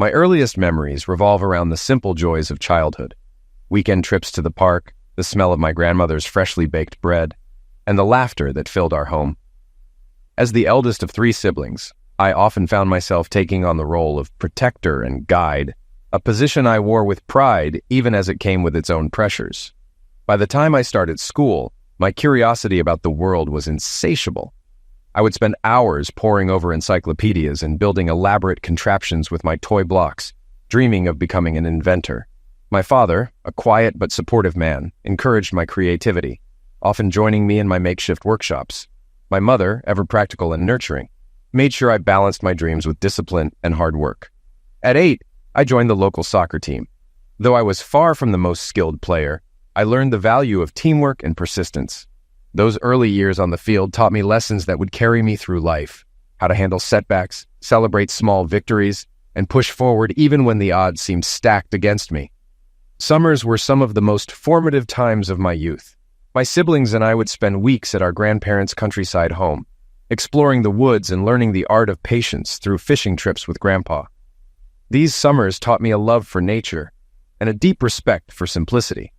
My earliest memories revolve around the simple joys of childhood. Weekend trips to the park, the smell of my grandmother's freshly baked bread, and the laughter that filled our home. As the eldest of 3 siblings, I often found myself taking on the role of protector and guide, a position I wore with pride even as it came with its own pressures. By the time I started school, my curiosity about the world was insatiable. I would spend hours poring over encyclopedias and building elaborate contraptions with my toy blocks, dreaming of becoming an inventor. My father, a quiet but supportive man, encouraged my creativity, often joining me in my makeshift workshops. My mother, ever practical and nurturing, made sure I balanced my dreams with discipline and hard work. At 8, I joined the local soccer team. Though I was far from the most skilled player, I learned the value of teamwork and persistence. Those early years on the field taught me lessons that would carry me through life: how to handle setbacks, celebrate small victories, and push forward even when the odds seemed stacked against me. Summers were some of the most formative times of my youth. My siblings and I would spend weeks at our grandparents' countryside home, exploring the woods and learning the art of patience through fishing trips with Grandpa. These summers taught me a love for nature and a deep respect for simplicity.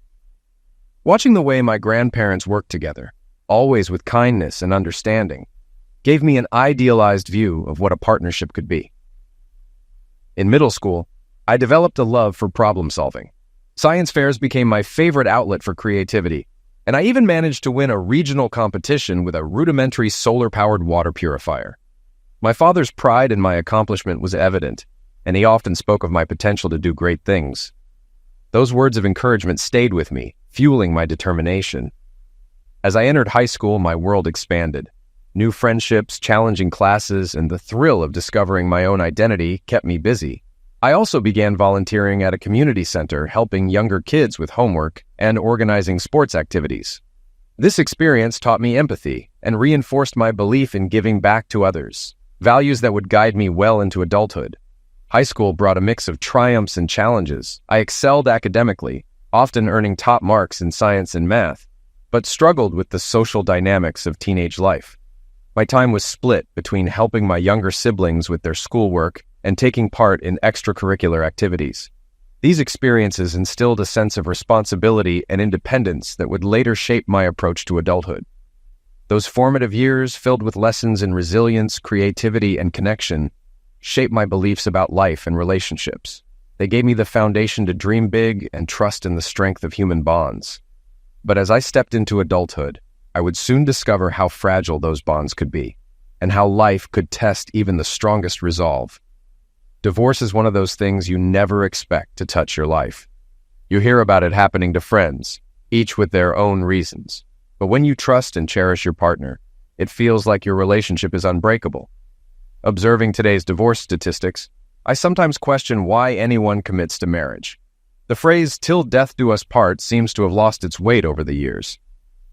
Watching the way my grandparents worked together, always with kindness and understanding, gave me an idealized view of what a partnership could be. In middle school, I developed a love for problem solving. Science fairs became my favorite outlet for creativity, and I even managed to win a regional competition with a rudimentary solar-powered water purifier. My father's pride in my accomplishment was evident, and he often spoke of my potential to do great things. Those words of encouragement stayed with me, fueling my determination. As I entered high school, my world expanded. New friendships, challenging classes, and the thrill of discovering my own identity kept me busy. I also began volunteering at a community center, helping younger kids with homework and organizing sports activities. This experience taught me empathy and reinforced my belief in giving back to others, values that would guide me well into adulthood. High school brought a mix of triumphs and challenges. I excelled academically, often earning top marks in science and math, but struggled with the social dynamics of teenage life. My time was split between helping my younger siblings with their schoolwork and taking part in extracurricular activities. These experiences instilled a sense of responsibility and independence that would later shape my approach to adulthood. Those formative years, filled with lessons in resilience, creativity, and connection, shaped my beliefs about life and relationships. They gave me the foundation to dream big and trust in the strength of human bonds. But as I stepped into adulthood, I would soon discover how fragile those bonds could be, and how life could test even the strongest resolve. Divorce is one of those things you never expect to touch your life. You hear about it happening to friends, each with their own reasons. But when you trust and cherish your partner, it feels like your relationship is unbreakable. Observing today's divorce statistics, I sometimes question why anyone commits to marriage. The phrase, "till death do us part," seems to have lost its weight over the years.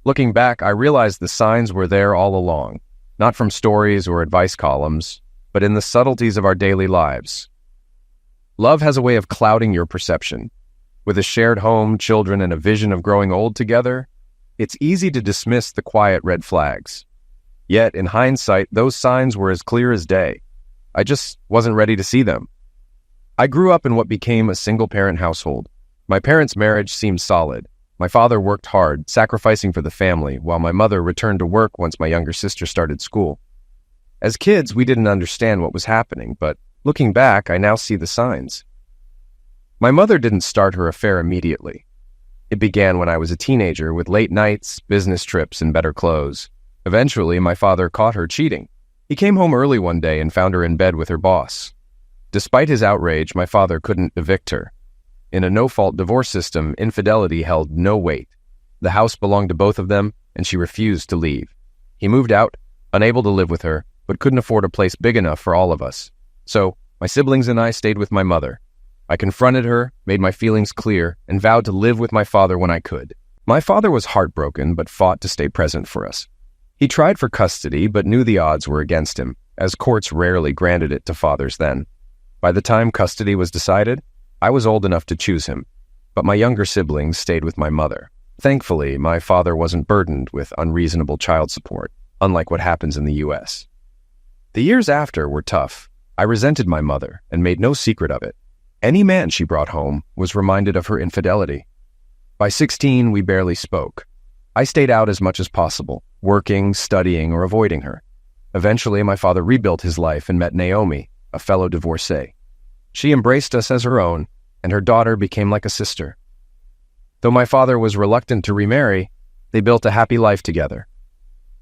Looking back, I realized the signs were there all along, not from stories or advice columns, but in the subtleties of our daily lives. Love has a way of clouding your perception. With a shared home, children, and a vision of growing old together, it's easy to dismiss the quiet red flags. Yet, in hindsight, those signs were as clear as day. I just wasn't ready to see them. I grew up in what became a single-parent household. My parents' marriage seemed solid. My father worked hard, sacrificing for the family, while my mother returned to work once my younger sister started school. As kids, we didn't understand what was happening, but looking back, I now see the signs. My mother didn't start her affair immediately. It began when I was a teenager, with late nights, business trips, and better clothes. Eventually, my father caught her cheating. He came home early one day and found her in bed with her boss. Despite his outrage, my father couldn't evict her. In a no-fault divorce system, infidelity held no weight. The house belonged to both of them, and she refused to leave. He moved out, unable to live with her, but couldn't afford a place big enough for all of us. So, my siblings and I stayed with my mother. I confronted her, made my feelings clear, and vowed to live with my father when I could. My father was heartbroken, but fought to stay present for us. He tried for custody, but knew the odds were against him, as courts rarely granted it to fathers then. By the time custody was decided, I was old enough to choose him, but my younger siblings stayed with my mother. Thankfully, my father wasn't burdened with unreasonable child support, unlike what happens in the U.S. The years after were tough. I resented my mother and made no secret of it. Any man she brought home was reminded of her infidelity. By 16, we barely spoke. I stayed out as much as possible, working, studying, or avoiding her. Eventually, my father rebuilt his life and met Naomi, a fellow divorcee. She embraced us as her own, and her daughter became like a sister. Though my father was reluctant to remarry, they built a happy life together.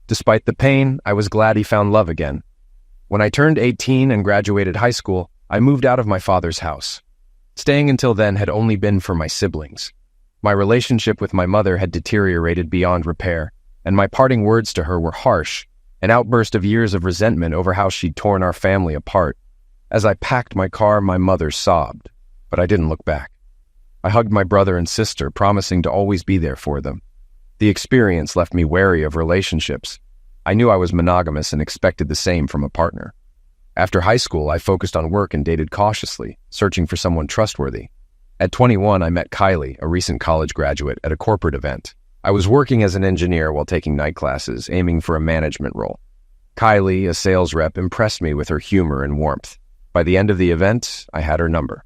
Despite the pain, I was glad he found love again. When I turned 18 and graduated high school, I moved out of my father's house. Staying until then had only been for my siblings. My relationship with my mother had deteriorated beyond repair, and my parting words to her were harsh, an outburst of years of resentment over how she'd torn our family apart. As I packed my car, my mother sobbed, but I didn't look back. I hugged my brother and sister, promising to always be there for them. The experience left me wary of relationships. I knew I was monogamous and expected the same from a partner. After high school, I focused on work and dated cautiously, searching for someone trustworthy. At 21, I met Kylie, a recent college graduate, at a corporate event. I was working as an engineer while taking night classes, aiming for a management role. Kylie, a sales rep, impressed me with her humor and warmth. By the end of the event, I had her number.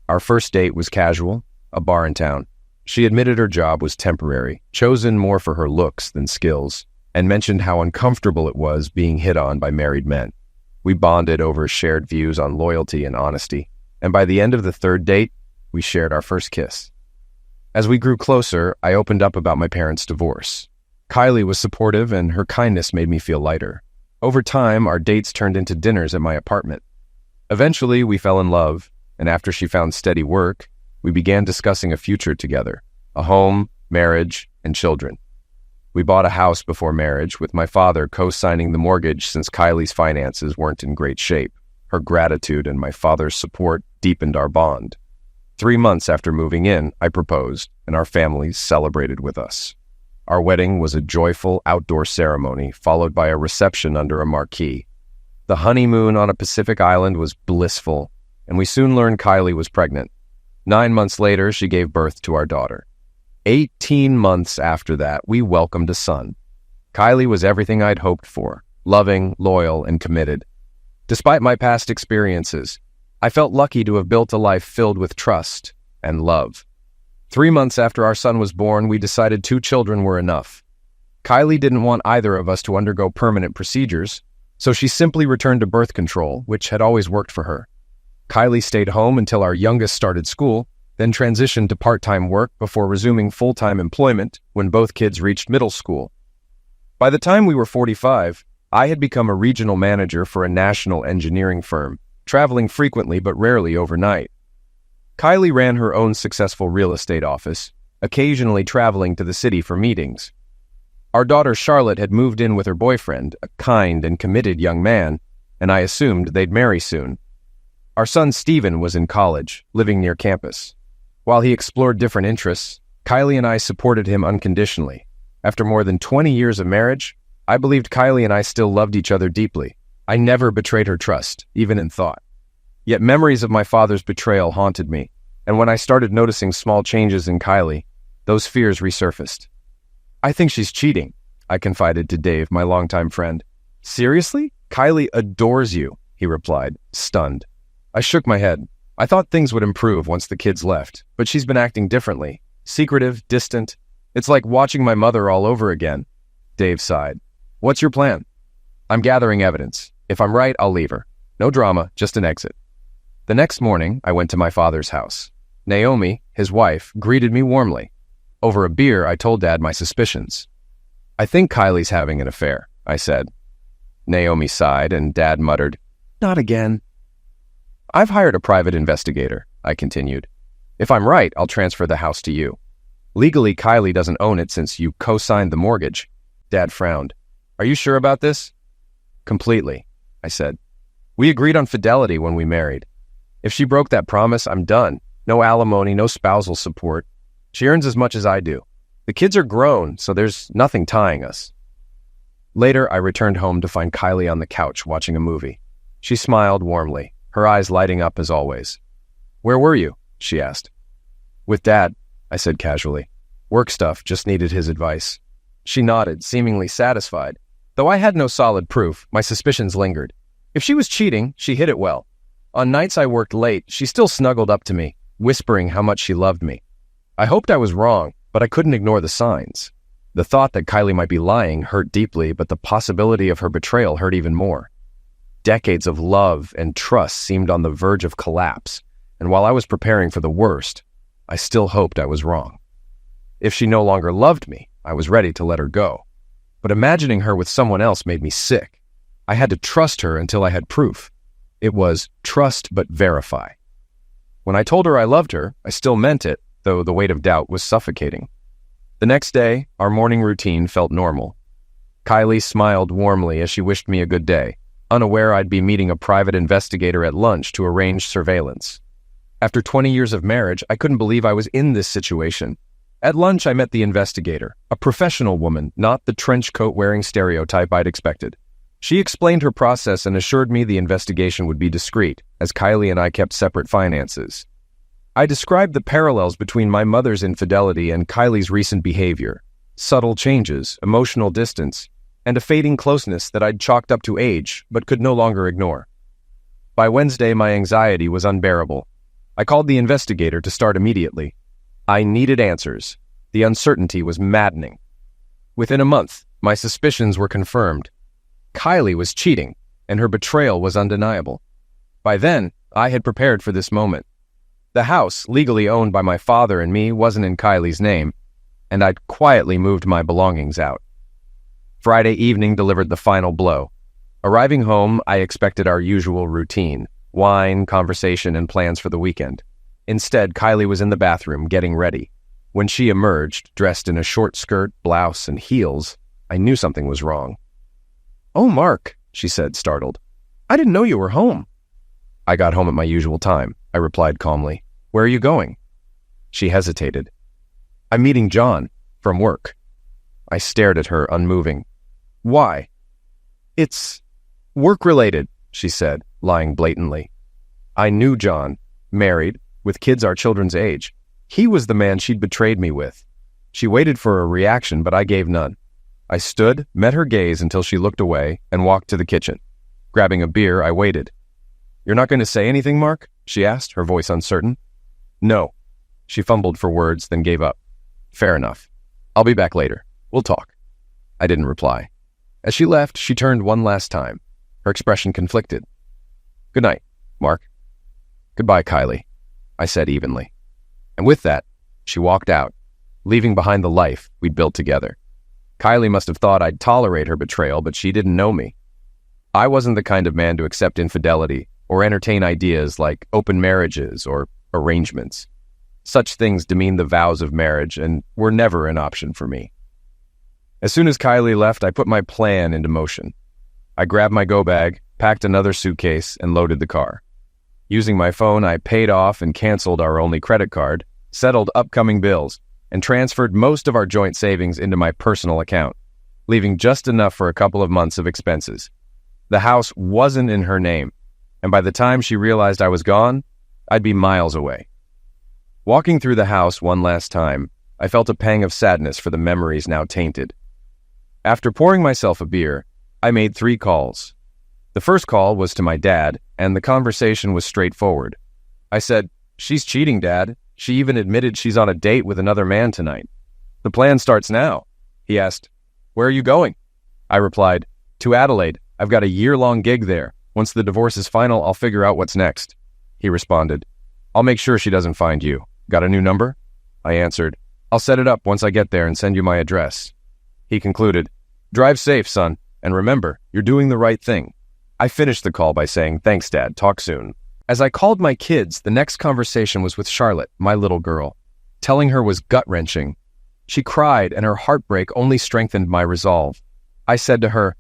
Our first date was casual, a bar in town. She admitted her job was temporary, chosen more for her looks than skills, and mentioned how uncomfortable it was being hit on by married men. We bonded over shared views on loyalty and honesty, and by the end of the third date, we shared our first kiss. As we grew closer, I opened up about my parents' divorce. Kylie was supportive, and her kindness made me feel lighter. Over time, our dates turned into dinners at my apartment. Eventually, we fell in love, and after she found steady work, we began discussing a future together, a home, marriage, and children. We bought a house before marriage, with my father co-signing the mortgage since Kylie's finances weren't in great shape. Her gratitude and my father's support deepened our bond. 3 months after moving in, I proposed, and our families celebrated with us. Our wedding was a joyful outdoor ceremony, followed by a reception under a marquee. The honeymoon on a Pacific island was blissful, and we soon learned Kylie was pregnant. 9 months later, she gave birth to our daughter. 18 months after that, we welcomed a son. Kylie was everything I'd hoped for, loving, loyal, and committed. Despite my past experiences, I felt lucky to have built a life filled with trust and love. 3 months after our son was born, we decided 2 children were enough. Kylie didn't want either of us to undergo permanent procedures, so she simply returned to birth control, which had always worked for her. Kylie stayed home until our youngest started school, then transitioned to part-time work before resuming full-time employment when both kids reached middle school. By the time we were 45, I had become a regional manager for a national engineering firm, traveling frequently but rarely overnight. Kylie ran her own successful real estate office, occasionally traveling to the city for meetings. Our daughter Charlotte had moved in with her boyfriend, a kind and committed young man, and I assumed they'd marry soon. Our son Stephen was in college, living near campus. While he explored different interests, Kylie and I supported him unconditionally. After more than 20 years of marriage, I believed Kylie and I still loved each other deeply. I never betrayed her trust, even in thought. Yet memories of my father's betrayal haunted me, and when I started noticing small changes in Kylie, those fears resurfaced. "I think she's cheating," I confided to Dave, my longtime friend. "Seriously? Kylie adores you," he replied, stunned. I shook my head. I thought things would improve once the kids left, but she's been acting differently. Secretive, distant. It's like watching my mother all over again. Dave sighed. "What's your plan?" "I'm gathering evidence. If I'm right, I'll leave her. No drama, just an exit." The next morning, I went to my father's house. Naomi, his wife, greeted me warmly. Over a beer, I told Dad my suspicions. "I think Kylie's having an affair," I said. Naomi sighed, and Dad muttered, "Not again." "I've hired a private investigator," I continued. "If I'm right, I'll transfer the house to you. Legally, Kylie doesn't own it since you co-signed the mortgage." Dad frowned. "Are you sure about this?" "Completely," I said. "We agreed on fidelity when we married. If she broke that promise, I'm done. No alimony, no spousal support. She earns as much as I do. The kids are grown, so there's nothing tying us." Later, I returned home to find Kylie on the couch watching a movie. She smiled warmly, her eyes lighting up as always. "Where were you?" she asked. "With Dad," I said casually. "Work stuff, just needed his advice." She nodded, seemingly satisfied. Though I had no solid proof, my suspicions lingered. If she was cheating, she hid it well. On nights I worked late, she still snuggled up to me, whispering how much she loved me. I hoped I was wrong, but I couldn't ignore the signs. The thought that Kylie might be lying hurt deeply, but the possibility of her betrayal hurt even more. Decades of love and trust seemed on the verge of collapse, and while I was preparing for the worst, I still hoped I was wrong. If she no longer loved me, I was ready to let her go. But imagining her with someone else made me sick. I had to trust her until I had proof. It was trust but verify. When I told her I loved her, I still meant it, though the weight of doubt was suffocating. The next day, our morning routine felt normal. Kylie smiled warmly as she wished me a good day, unaware I'd be meeting a private investigator at lunch to arrange surveillance. After 20 years of marriage, I couldn't believe I was in this situation. At lunch, I met the investigator, a professional woman, not the trench coat-wearing stereotype I'd expected. She explained her process and assured me the investigation would be discreet, as Kylie and I kept separate finances. I described the parallels between my mother's infidelity and Kylie's recent behavior, subtle changes, emotional distance, and a fading closeness that I'd chalked up to age but could no longer ignore. By Wednesday, my anxiety was unbearable. I called the investigator to start immediately. I needed answers. The uncertainty was maddening. Within a month, my suspicions were confirmed. Kylie was cheating, and her betrayal was undeniable. By then, I had prepared for this moment. The house, legally owned by my father and me, wasn't in Kylie's name, and I'd quietly moved my belongings out. Friday evening delivered the final blow. Arriving home, I expected our usual routine: wine, conversation, and plans for the weekend. Instead, Kylie was in the bathroom, getting ready. When she emerged, dressed in a short skirt, blouse, and heels, I knew something was wrong. "Oh, Mark," she said, startled. "I didn't know you were home." "I got home at my usual time," I replied calmly. "Where are you going?" She hesitated. "I'm meeting John, from work." I stared at her, unmoving. "Why?" "It's work-related," she said, lying blatantly. I knew John, married, with kids our children's age. He was the man she'd betrayed me with. She waited for a reaction, but I gave none. I stood, met her gaze until she looked away, and walked to the kitchen. Grabbing a beer, I waited. "You're not going to say anything, Mark?" she asked, her voice uncertain. "No." She fumbled for words, then gave up. "Fair enough. I'll be back later. We'll talk." I didn't reply. As she left, she turned one last time. Her expression conflicted. "Good night, Mark." "Goodbye, Kylie," I said evenly. And with that, she walked out, leaving behind the life we'd built together. Kylie must have thought I'd tolerate her betrayal, but she didn't know me. I wasn't the kind of man to accept infidelity or entertain ideas like open marriages or arrangements. Such things demean the vows of marriage and were never an option for me. As soon as Kylie left, I put my plan into motion. I grabbed my go bag, packed another suitcase, and loaded the car. Using my phone, I paid off and canceled our only credit card, settled upcoming bills, and transferred most of our joint savings into my personal account, leaving just enough for a couple of months of expenses. The house wasn't in her name, and by the time she realized I was gone, I'd be miles away. Walking through the house one last time, I felt a pang of sadness for the memories now tainted. After pouring myself a beer, I made 3 calls. The first call was to my dad, and the conversation was straightforward. I said, "She's cheating, Dad. She even admitted she's on a date with another man tonight." "The plan starts now." He asked, "Where are you going?" I replied, "To Adelaide. I've got a year-long gig there. Once the divorce is final, I'll figure out what's next." He responded, "I'll make sure she doesn't find you. Got a new number?" I answered, "I'll set it up once I get there and send you my address." He concluded, "Drive safe, son, and remember, you're doing the right thing." I finished the call by saying, "Thanks, Dad. Talk soon." As I called my kids, the next conversation was with Charlotte, my little girl. Telling her was gut-wrenching. She cried, and her heartbreak only strengthened my resolve. I said to her,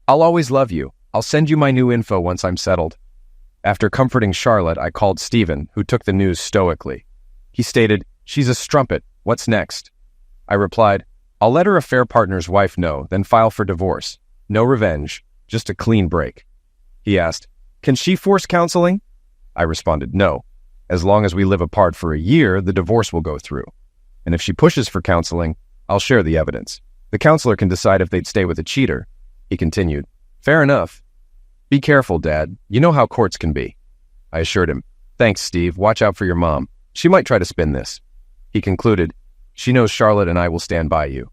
"I'll always love you. I'll send you my new info once I'm settled." After comforting Charlotte, I called Stephen, who took the news stoically. He stated, "She's a strumpet. What's next?" I replied, "I'll let her affair partner's wife know, then file for divorce. No revenge, just a clean break." He asked, "Can she force counseling?" I responded, "No. As long as we live apart for a year, the divorce will go through. And if she pushes for counseling, I'll share the evidence. The counselor can decide if they'd stay with a cheater." He continued, "Fair enough. Be careful, Dad. You know how courts can be." I assured him. Thanks, Steve. Watch out for your mom. She might try to spin this. He concluded, she knows Charlotte and I will stand by you.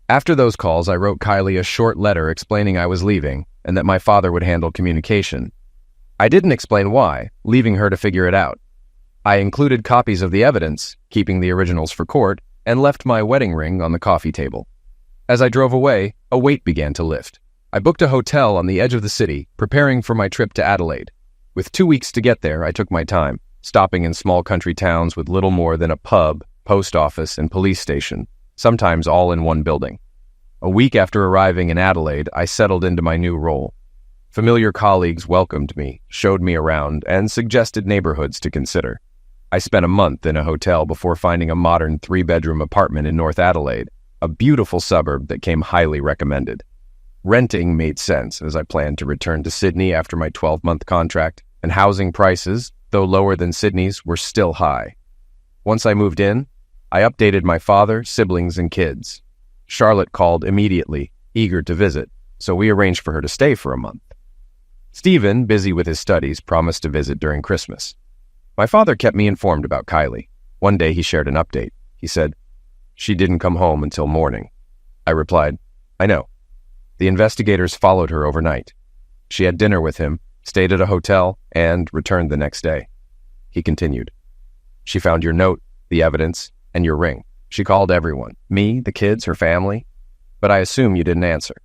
After those calls, I wrote Kylie a short letter explaining I was leaving and that my father would handle communication. I didn't explain why, leaving her to figure it out. I included copies of the evidence, keeping the originals for court, and left my wedding ring on the coffee table. As I drove away, a weight began to lift. I booked a hotel on the edge of the city, preparing for my trip to Adelaide. With 2 weeks to get there, I took my time, stopping in small country towns with little more than a pub, post office, and police station, sometimes all in one building. A week after arriving in Adelaide, I settled into my new role. Familiar colleagues welcomed me, showed me around, and suggested neighborhoods to consider. I spent a month in a hotel before finding a modern 3-bedroom apartment in North Adelaide, a beautiful suburb that came highly recommended. Renting made sense as I planned to return to Sydney after my 12-month contract, and housing prices, though lower than Sydney's, were still high. Once I moved in, I updated my father, siblings, and kids. Charlotte called immediately, eager to visit, so we arranged for her to stay for a month. Stephen, busy with his studies, promised to visit during Christmas. My father kept me informed about Kylie. One day he shared an update. He said, "She didn't come home until morning." I replied, "I know." The investigators followed her overnight. She had dinner with him, stayed at a hotel, and returned the next day. He continued, "She found your note, the evidence, and your ring. She called everyone, me, the kids, her family. But I assume you didn't answer."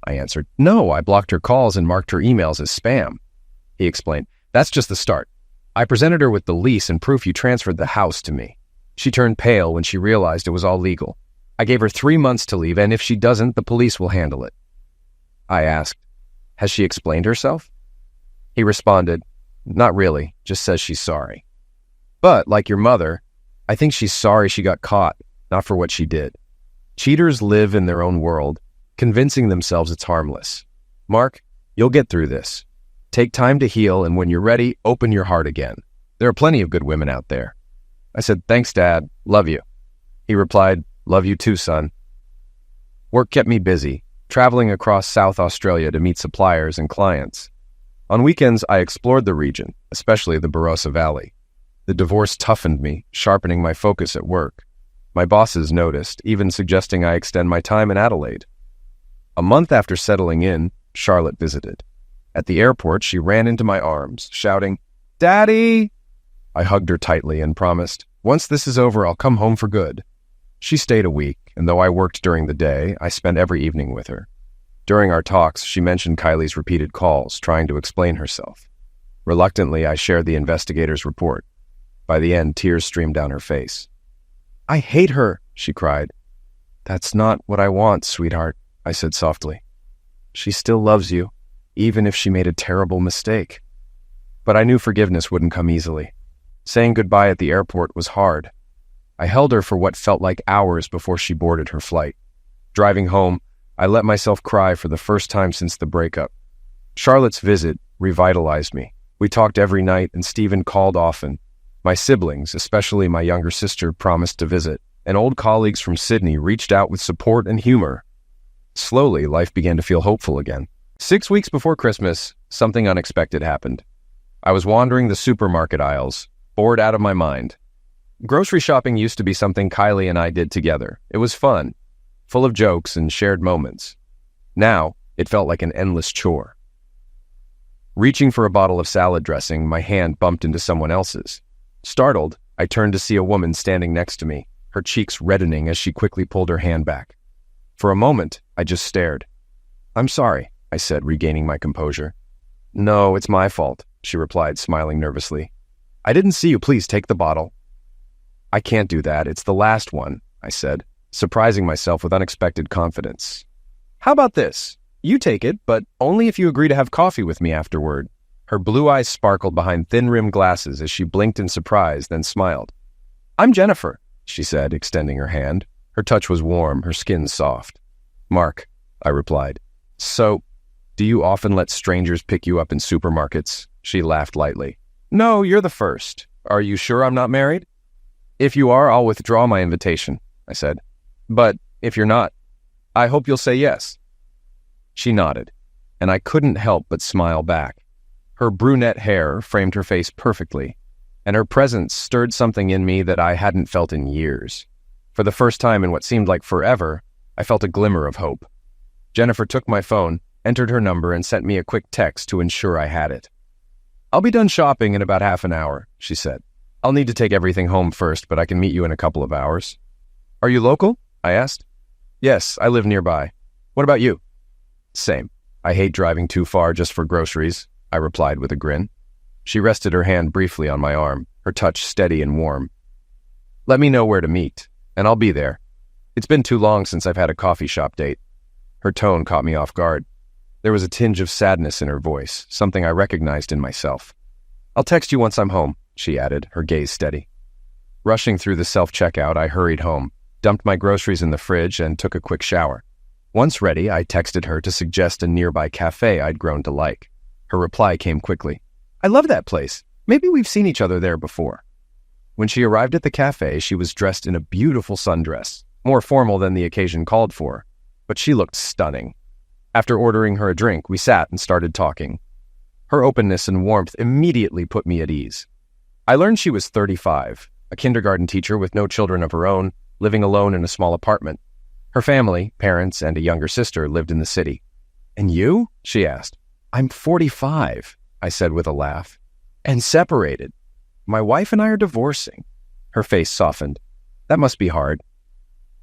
I answered, "No, I blocked her calls and marked her emails as spam." He explained, "That's just the start. I presented her with the lease and proof you transferred the house to me. She turned pale when she realized it was all legal. I gave her 3 months to leave, and if she doesn't, the police will handle it." I asked, "Has she explained herself?" He responded, "Not really, just says she's sorry. But, like your mother, I think she's sorry she got caught, not for what she did. Cheaters live in their own world, convincing themselves it's harmless. Mark, you'll get through this. Take time to heal, and when you're ready, open your heart again. There are plenty of good women out there." I said, "Thanks, Dad. Love you." He replied, "Love you too, son." Work kept me busy, traveling across South Australia to meet suppliers and clients. On weekends, I explored the region, especially the Barossa Valley. The divorce toughened me, sharpening my focus at work. My bosses noticed, even suggesting I extend my time in Adelaide. A month after settling in, Charlotte visited. At the airport, she ran into my arms, shouting, "Daddy!" I hugged her tightly and promised, "Once this is over, I'll come home for good." She stayed a week, and though I worked during the day, I spent every evening with her. During our talks, she mentioned Kylie's repeated calls, trying to explain herself. Reluctantly, I shared the investigator's report. By the end, tears streamed down her face. "I hate her," she cried. "That's not what I want, sweetheart," I said softly. "She still loves you, even if she made a terrible mistake." But I knew forgiveness wouldn't come easily. Saying goodbye at the airport was hard. I held her for what felt like hours before she boarded her flight. Driving home, I let myself cry for the first time since the breakup. Charlotte's visit revitalized me. We talked every night, and Stephen called often. My siblings, especially my younger sister, promised to visit, and old colleagues from Sydney reached out with support and humor. Slowly, life began to feel hopeful again. 6 weeks before Christmas, something unexpected happened. I was wandering the supermarket aisles, bored out of my mind. Grocery shopping used to be something Kylie and I did together. It was fun, full of jokes and shared moments. Now, it felt like an endless chore. Reaching for a bottle of salad dressing, my hand bumped into someone else's. Startled, I turned to see a woman standing next to me, her cheeks reddening as she quickly pulled her hand back. For a moment, I just stared. "I'm sorry," I said, regaining my composure. "No, it's my fault," she replied, smiling nervously. "I didn't see you. Please take the bottle." "I can't do that. It's the last one," I said, surprising myself with unexpected confidence. "How about this? You take it, but only if you agree to have coffee with me afterward." Her blue eyes sparkled behind thin-rimmed glasses as she blinked in surprise, then smiled. "I'm Jennifer," she said, extending her hand. Her touch was warm, her skin soft. "Mark," I replied. "So, do you often let strangers pick you up in supermarkets?" She laughed lightly. "No, you're the first. Are you sure I'm not married?" "If you are, I'll withdraw my invitation," I said. "But if you're not, I hope you'll say yes." She nodded, and I couldn't help but smile back. Her brunette hair framed her face perfectly, and her presence stirred something in me that I hadn't felt in years. For the first time in what seemed like forever, I felt a glimmer of hope. Jennifer took my phone, entered her number, and sent me a quick text to ensure I had it. "I'll be done shopping in about half an hour," she said. "I'll need to take everything home first, but I can meet you in a couple of hours." "Are you local?" I asked. "Yes, I live nearby. What about you?" "Same. I hate driving too far just for groceries," I replied with a grin. She rested her hand briefly on my arm, her touch steady and warm. "Let me know where to meet, and I'll be there. It's been too long since I've had a coffee shop date." Her tone caught me off guard. There was a tinge of sadness in her voice, something I recognized in myself. "I'll text you once I'm home," she added, her gaze steady. Rushing through the self-checkout, I hurried home, dumped my groceries in the fridge, and took a quick shower. Once ready, I texted her to suggest a nearby cafe I'd grown to like. Her reply came quickly. "I love that place. Maybe we've seen each other there before." When she arrived at the cafe, she was dressed in a beautiful sundress, more formal than the occasion called for, but she looked stunning. After ordering her a drink, we sat and started talking. Her openness and warmth immediately put me at ease. I learned she was 35, a kindergarten teacher with no children of her own, living alone in a small apartment. Her family, parents, and a younger sister lived in the city. "And you?" she asked. "I'm 45, I said with a laugh. "And separated. My wife and I are divorcing." Her face softened. "That must be hard."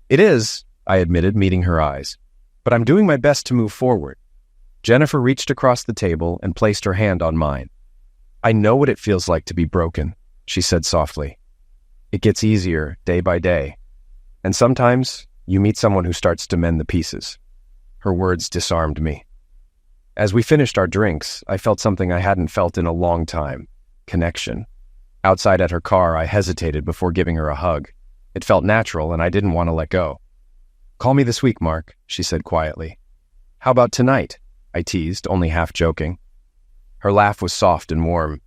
"It is," I admitted, meeting her eyes. "But I'm doing my best to move forward." Jennifer reached across the table and placed her hand on mine. "I know what it feels like to be broken," she said softly. "It gets easier day by day. And sometimes you meet someone who starts to mend the pieces." Her words disarmed me. As we finished our drinks, I felt something I hadn't felt in a long time: connection. Outside at her car, I hesitated before giving her a hug. It felt natural, and I didn't want to let go. "Call me this week, Mark," she said quietly. "How about tonight?" I teased, only half joking. Her laugh was soft and warm.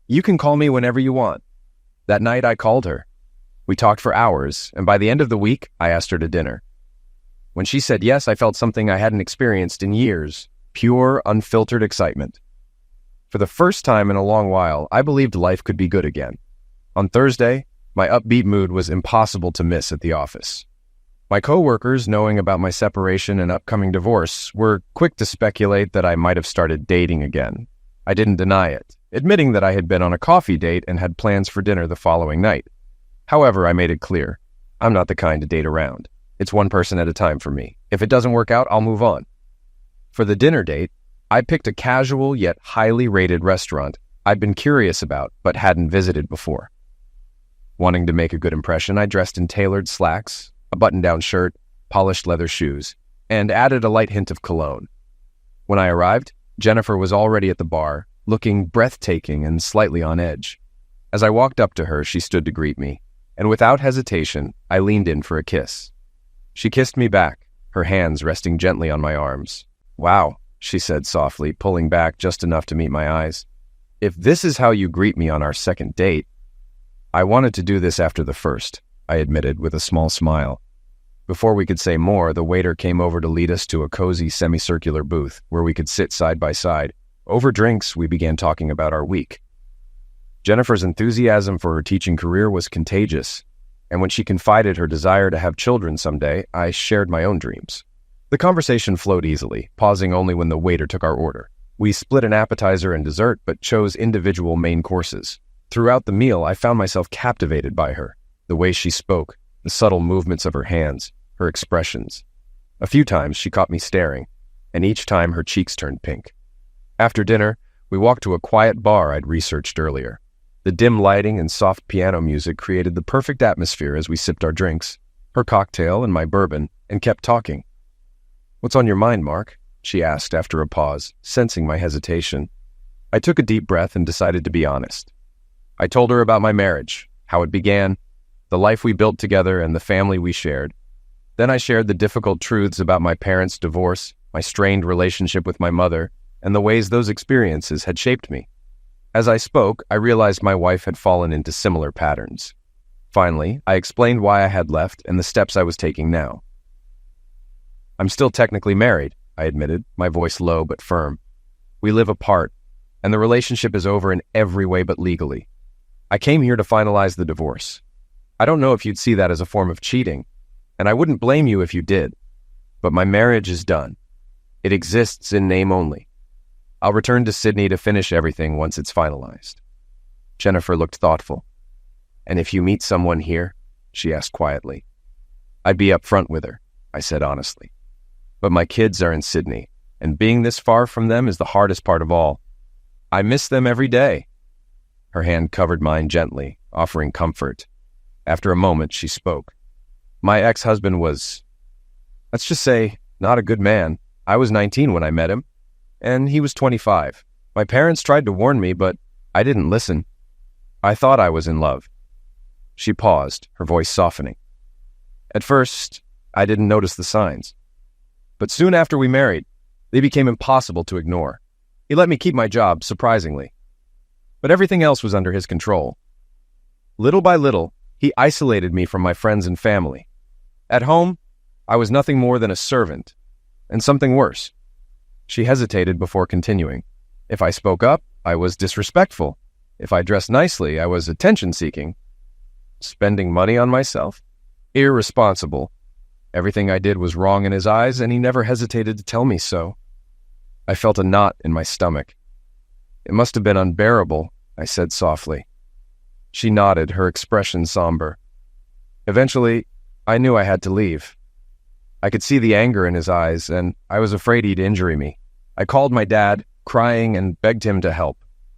"You can call me whenever you want." That night, I called her. We talked for hours, and by the end of the week, I asked her to dinner. When she said yes, I felt something I hadn't experienced in years: pure, unfiltered excitement. For the first time in a long while, I believed life could be good again. On Thursday, my upbeat mood was impossible to miss at the office. My coworkers, knowing about my separation and upcoming divorce, were quick to speculate that I might have started dating again. I didn't deny it, admitting that I had been on a coffee date and had plans for dinner the following night. However, I made it clear, I'm not the kind to date around. It's one person at a time for me. If it doesn't work out, I'll move on. For the dinner date, I picked a casual yet highly rated restaurant I'd been curious about but hadn't visited before. Wanting to make a good impression, I dressed in tailored slacks, a button-down shirt, polished leather shoes, and added a light hint of cologne. When I arrived, Jennifer was already at the bar, looking breathtaking and slightly on edge. As I walked up to her, she stood to greet me, and without hesitation, I leaned in for a kiss. She kissed me back, her hands resting gently on my arms. "Wow," she said softly, pulling back just enough to meet my eyes. "If this is how you greet me on our second date..." "I wanted to do this after the first," I admitted with a small smile. Before we could say more, the waiter came over to lead us to a cozy semicircular booth where we could sit side by side. Over drinks, we began talking about our week. Jennifer's enthusiasm for her teaching career was contagious, and when she confided her desire to have children someday, I shared my own dreams. The conversation flowed easily, pausing only when the waiter took our order. We split an appetizer and dessert, but chose individual main courses. Throughout the meal, I found myself captivated by her, the way she spoke, the subtle movements of her hands, her expressions. A few times she caught me staring, and each time her cheeks turned pink. After dinner, we walked to a quiet bar I'd researched earlier. The dim lighting and soft piano music created the perfect atmosphere as we sipped our drinks, her cocktail and my bourbon, and kept talking. "What's on your mind, Mark?" she asked after a pause, sensing my hesitation. I took a deep breath and decided to be honest. I told her about my marriage, how it began, the life we built together, and the family we shared. Then I shared the difficult truths about my parents' divorce, my strained relationship with my mother, and the ways those experiences had shaped me. As I spoke, I realized my wife had fallen into similar patterns. Finally, I explained why I had left and the steps I was taking now. "I'm still technically married," I admitted, my voice low but firm. "We live apart, and the relationship is over in every way but legally. I came here to finalize the divorce. I don't know if you'd see that as a form of cheating, and I wouldn't blame you if you did, but my marriage is done. It exists in name only. I'll return to Sydney to finish everything once it's finalized." Jennifer looked thoughtful. "And if you meet someone here?" she asked quietly. "I'd be up front with her," I said honestly. "But my kids are in Sydney, and being this far from them is the hardest part of all. I miss them every day." Her hand covered mine gently, offering comfort. After a moment, she spoke. "My ex-husband was, let's just say, not a good man. I was 19 when I met him, and he was 25. My parents tried to warn me, but I didn't listen. I thought I was in love." She paused, her voice softening. "At first, I didn't notice the signs. But soon after we married, they became impossible to ignore. He let me keep my job, surprisingly. But everything else was under his control. Little by little, he isolated me from my friends and family. At home, I was nothing more than a servant, and something worse." She hesitated before continuing. "If I spoke up, I was disrespectful. If I dressed nicely, I was attention-seeking. Spending money on myself? Irresponsible. Everything I did was wrong in his eyes, and he never hesitated to tell me so." I felt a knot in my stomach. "It must have been unbearable," I said softly. She nodded, her expression somber. "Eventually, I knew I had to leave. I could see the anger in his eyes, and I was afraid he'd injure me. I called my dad, crying, and begged him to help.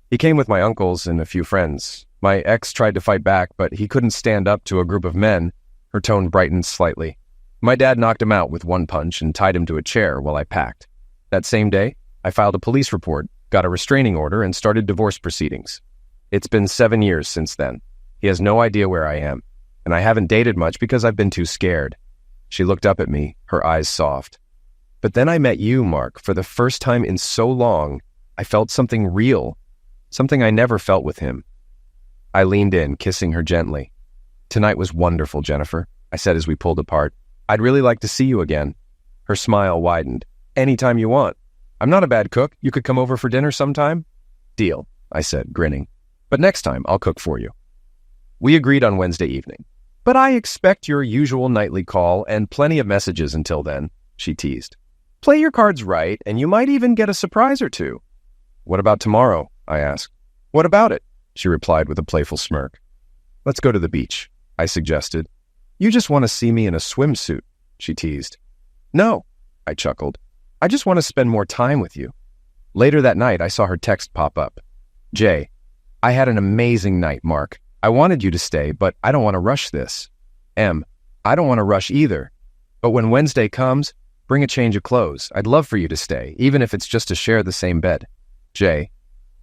He came with my uncles and a few friends. My ex tried to fight back, but he couldn't stand up to a group of men." Her tone brightened slightly. "My dad knocked him out with one punch and tied him to a chair while I packed. That same day, I filed a police report, got a restraining order, and started divorce proceedings. It's been 7 years since then. He has no idea where I am, and I haven't dated much because I've been too scared." She looked up at me, her eyes soft. "But then I met you, Mark. For the first time in so long, I felt something real, something I never felt with him." I leaned in, kissing her gently. "Tonight was wonderful, Jennifer," I said as we pulled apart. "I'd really like to see you again." Her smile widened. "Anytime you want. I'm not a bad cook. You could come over for dinner sometime?" "Deal," I said, grinning. "But next time, I'll cook for you." We agreed on Wednesday evening. "But I expect your usual nightly call and plenty of messages until then," she teased. "Play your cards right, and you might even get a surprise or two." "What about tomorrow?" I asked. "What about it?" she replied with a playful smirk. "Let's go to the beach," I suggested. "You just want to see me in a swimsuit," she teased. "No," I chuckled. "I just want to spend more time with you." Later that night, I saw her text pop up. "Jay, I had an amazing night, Mark. I wanted you to stay, but I don't want to rush this. M, I don't want to rush either. But when Wednesday comes, bring a change of clothes. I'd love for you to stay, even if it's just to share the same bed. Jay,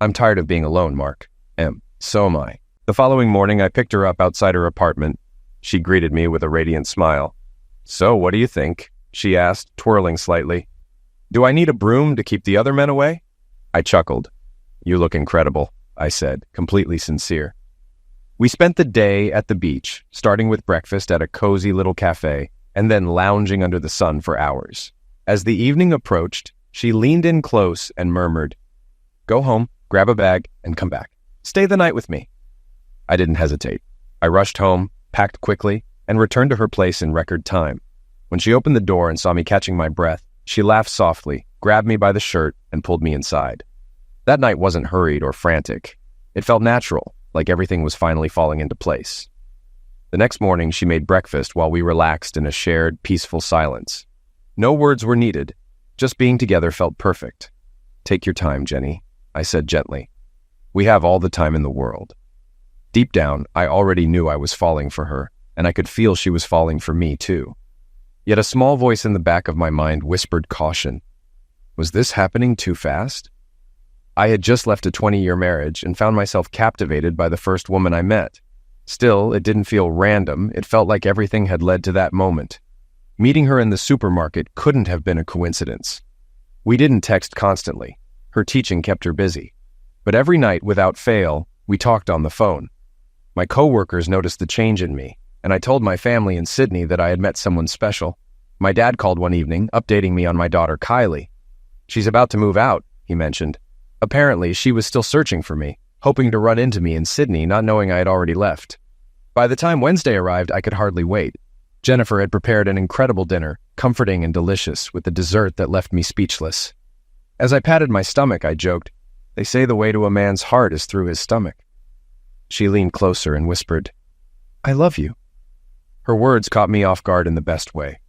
I'm tired of being alone, Mark. M, so am I." The following morning, I picked her up outside her apartment. She greeted me with a radiant smile. "So, what do you think?" she asked, twirling slightly. "Do I need a broom to keep the other men away?" I chuckled. "You look incredible," I said, completely sincere. We spent the day at the beach, starting with breakfast at a cozy little cafe, and then lounging under the sun for hours. As the evening approached, she leaned in close and murmured, "Go home, grab a bag, and come back. Stay the night with me." I didn't hesitate. I rushed home, packed quickly, and returned to her place in record time. When she opened the door and saw me catching my breath, she laughed softly, grabbed me by the shirt, and pulled me inside. That night wasn't hurried or frantic. It felt natural, like everything was finally falling into place. The next morning, she made breakfast while we relaxed in a shared, peaceful silence. No words were needed. Just being together felt perfect. "Take your time, Jenny," I said gently. "We have all the time in the world." Deep down, I already knew I was falling for her, and I could feel she was falling for me, too. Yet a small voice in the back of my mind whispered caution. Was this happening too fast? I had just left a 20-year marriage and found myself captivated by the first woman I met. Still, it didn't feel random. It felt like everything had led to that moment. Meeting her in the supermarket couldn't have been a coincidence. We didn't text constantly. Her teaching kept her busy. But every night, without fail, we talked on the phone. My coworkers noticed the change in me, and I told my family in Sydney that I had met someone special. My dad called one evening, updating me on my daughter Kylie. "She's about to move out," he mentioned. Apparently, she was still searching for me, hoping to run into me in Sydney, not knowing I had already left. By the time Wednesday arrived, I could hardly wait. Jennifer had prepared an incredible dinner, comforting and delicious, with a dessert that left me speechless. As I patted my stomach, I joked, "They say the way to a man's heart is through his stomach." She leaned closer and whispered, "I love you." Her words caught me off guard in the best way.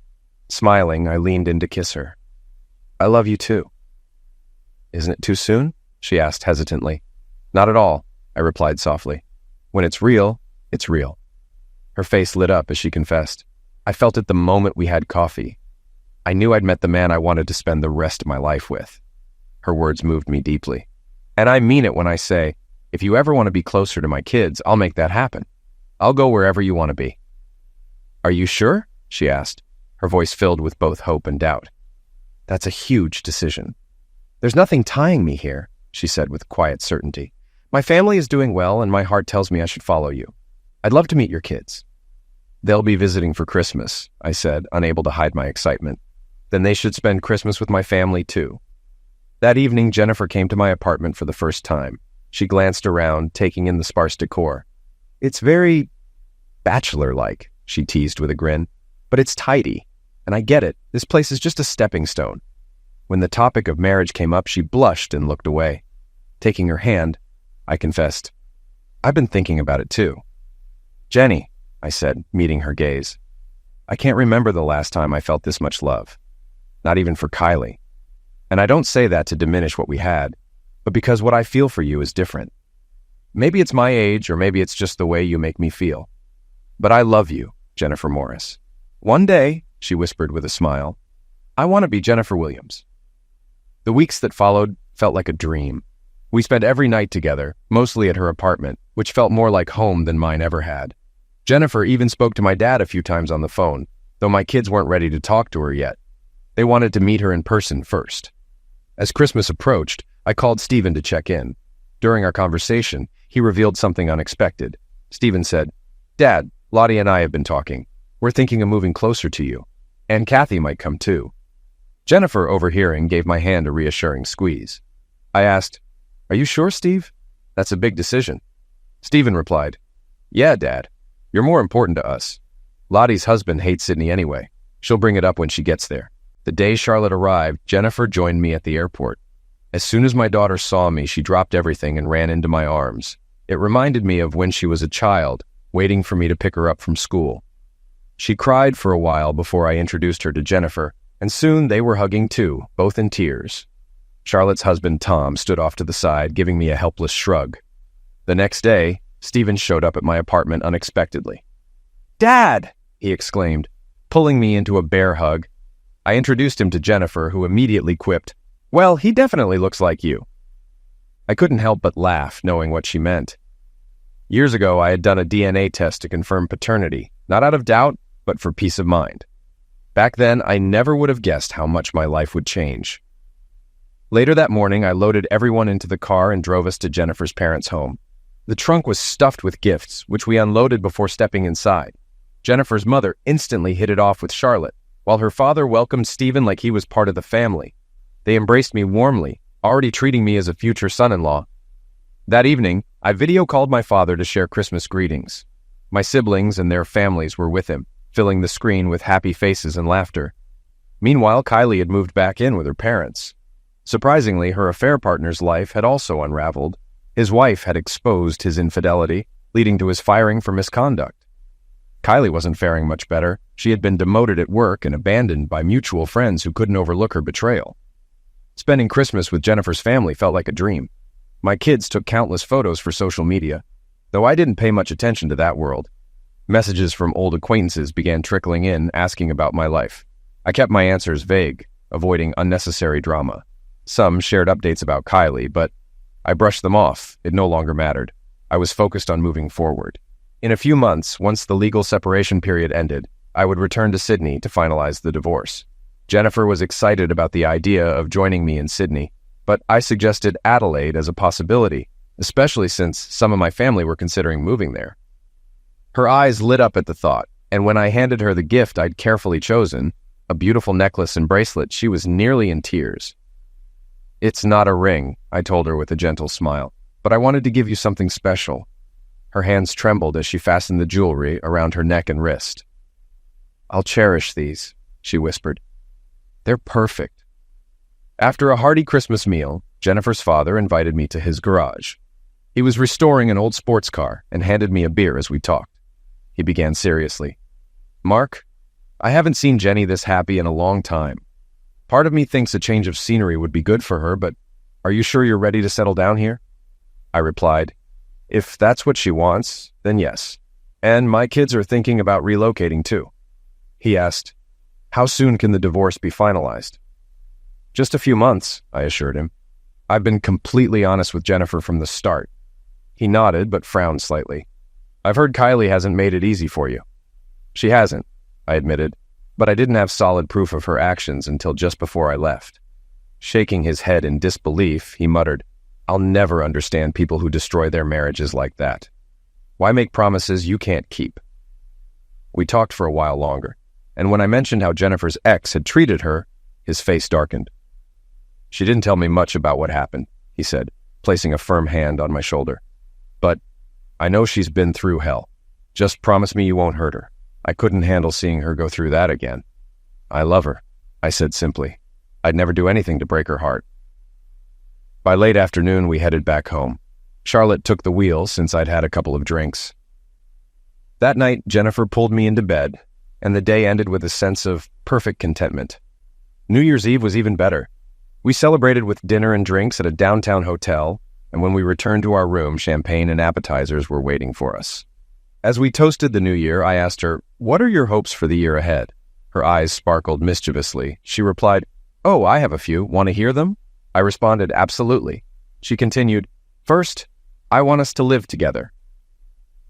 Smiling, I leaned in to kiss her. "I love you too." "Isn't it too soon?" she asked hesitantly. "Not at all," I replied softly. "When it's real, it's real." Her face lit up as she confessed. I felt it the moment we had coffee. I knew I'd met the man I wanted to spend the rest of my life with. Her words moved me deeply. And I mean it when I say, if you ever want to be closer to my kids, I'll make that happen. I'll go wherever you want to be. "Are you sure?" she asked, her voice filled with both hope and doubt. "That's a huge decision." "There's nothing tying me here," she said with quiet certainty. "My family is doing well, and my heart tells me I should follow you. I'd love to meet your kids." "They'll be visiting for Christmas," I said, unable to hide my excitement. "Then they should spend Christmas with my family, too." That evening, Jennifer came to my apartment for the first time. She glanced around, taking in the sparse decor. "It's very bachelor-like," she teased with a grin. "But it's tidy. And I get it. This place is just a stepping stone." When the topic of marriage came up, she blushed and looked away. Taking her hand, I confessed, "I've been thinking about it too." "Jenny," I said, meeting her gaze, "I can't remember the last time I felt this much love. Not even for Kylie. And I don't say that to diminish what we had, but because what I feel for you is different. Maybe it's my age, or maybe it's just the way you make me feel. But I love you, Jennifer Morris. One day," she whispered with a smile, "I want to be Jennifer Williams." The weeks that followed felt like a dream. We spent every night together, mostly at her apartment, which felt more like home than mine ever had. Jennifer even spoke to my dad a few times on the phone, though my kids weren't ready to talk to her yet. They wanted to meet her in person first. As Christmas approached, I called Stephen to check in. During our conversation, he revealed something unexpected. Stephen said, "Dad, Lottie and I have been talking. We're thinking of moving closer to you. And Kathy might come too." Jennifer, overhearing, gave my hand a reassuring squeeze. I asked, "Are you sure, Steve? That's a big decision." Stephen replied, "Yeah, Dad. You're more important to us. Lottie's husband hates Sydney anyway. She'll bring it up when she gets there." The day Charlotte arrived, Jennifer joined me at the airport. As soon as my daughter saw me, she dropped everything and ran into my arms. It reminded me of when she was a child, waiting for me to pick her up from school. She cried for a while before I introduced her to Jennifer, and soon they were hugging too, both in tears. Charlotte's husband, Tom, stood off to the side, giving me a helpless shrug. The next day, Stephen showed up at my apartment unexpectedly. "Dad!" he exclaimed, pulling me into a bear hug. I introduced him to Jennifer, who immediately quipped, "Well, he definitely looks like you." I couldn't help but laugh, knowing what she meant. Years ago, I had done a DNA test to confirm paternity, not out of doubt, but for peace of mind. Back then, I never would have guessed how much my life would change. Later that morning, I loaded everyone into the car and drove us to Jennifer's parents' home. The trunk was stuffed with gifts, which we unloaded before stepping inside. Jennifer's mother instantly hit it off with Charlotte, while her father welcomed Stephen like he was part of the family. They embraced me warmly, already treating me as a future son-in-law. That evening, I video called my father to share Christmas greetings. My siblings and their families were with him, filling the screen with happy faces and laughter. Meanwhile, Kylie had moved back in with her parents. Surprisingly, her affair partner's life had also unraveled. His wife had exposed his infidelity, leading to his firing for misconduct. Kylie wasn't faring much better. She had been demoted at work and abandoned by mutual friends who couldn't overlook her betrayal. Spending Christmas with Jennifer's family felt like a dream. My kids took countless photos for social media, though I didn't pay much attention to that world. Messages from old acquaintances began trickling in, asking about my life. I kept my answers vague, avoiding unnecessary drama. Some shared updates about Kylie, but I brushed them off. It no longer mattered. I was focused on moving forward. In a few months, once the legal separation period ended, I would return to Sydney to finalize the divorce. Jennifer was excited about the idea of joining me in Sydney, but I suggested Adelaide as a possibility, especially since some of my family were considering moving there. Her eyes lit up at the thought, and when I handed her the gift I'd carefully chosen, a beautiful necklace and bracelet, she was nearly in tears. It's not a ring, I told her with a gentle smile, but I wanted to give you something special. Her hands trembled as she fastened the jewelry around her neck and wrist. I'll cherish these, she whispered. They're perfect. After a hearty Christmas meal, Jennifer's father invited me to his garage. He was restoring an old sports car and handed me a beer as we talked. He began seriously. Mark, I haven't seen Jenny this happy in a long time. Part of me thinks a change of scenery would be good for her, but are you sure you're ready to settle down here? I replied, if that's what she wants, then yes. And my kids are thinking about relocating too. He asked, how soon can the divorce be finalized? Just a few months, I assured him. I've been completely honest with Jennifer from the start. He nodded, but frowned slightly. I've heard Kylie hasn't made it easy for you. She hasn't, I admitted, but I didn't have solid proof of her actions until just before I left. Shaking his head in disbelief, he muttered, I'll never understand people who destroy their marriages like that. Why make promises you can't keep? We talked for a while longer, and when I mentioned how Jennifer's ex had treated her, his face darkened. She didn't tell me much about what happened, he said, placing a firm hand on my shoulder. But I know she's been through hell. Just promise me you won't hurt her. I couldn't handle seeing her go through that again. I love her, I said simply. I'd never do anything to break her heart. By late afternoon, we headed back home. Charlotte took the wheel since I'd had a couple of drinks. That night, Jennifer pulled me into bed, and the day ended with a sense of perfect contentment. New Year's Eve was even better. We celebrated with dinner and drinks at a downtown hotel, and when we returned to our room, champagne and appetizers were waiting for us. As we toasted the new year, I asked her, what are your hopes for the year ahead? Her eyes sparkled mischievously. She replied, oh, I have a few. Want to hear them? I responded, absolutely. She continued, first, I want us to live together.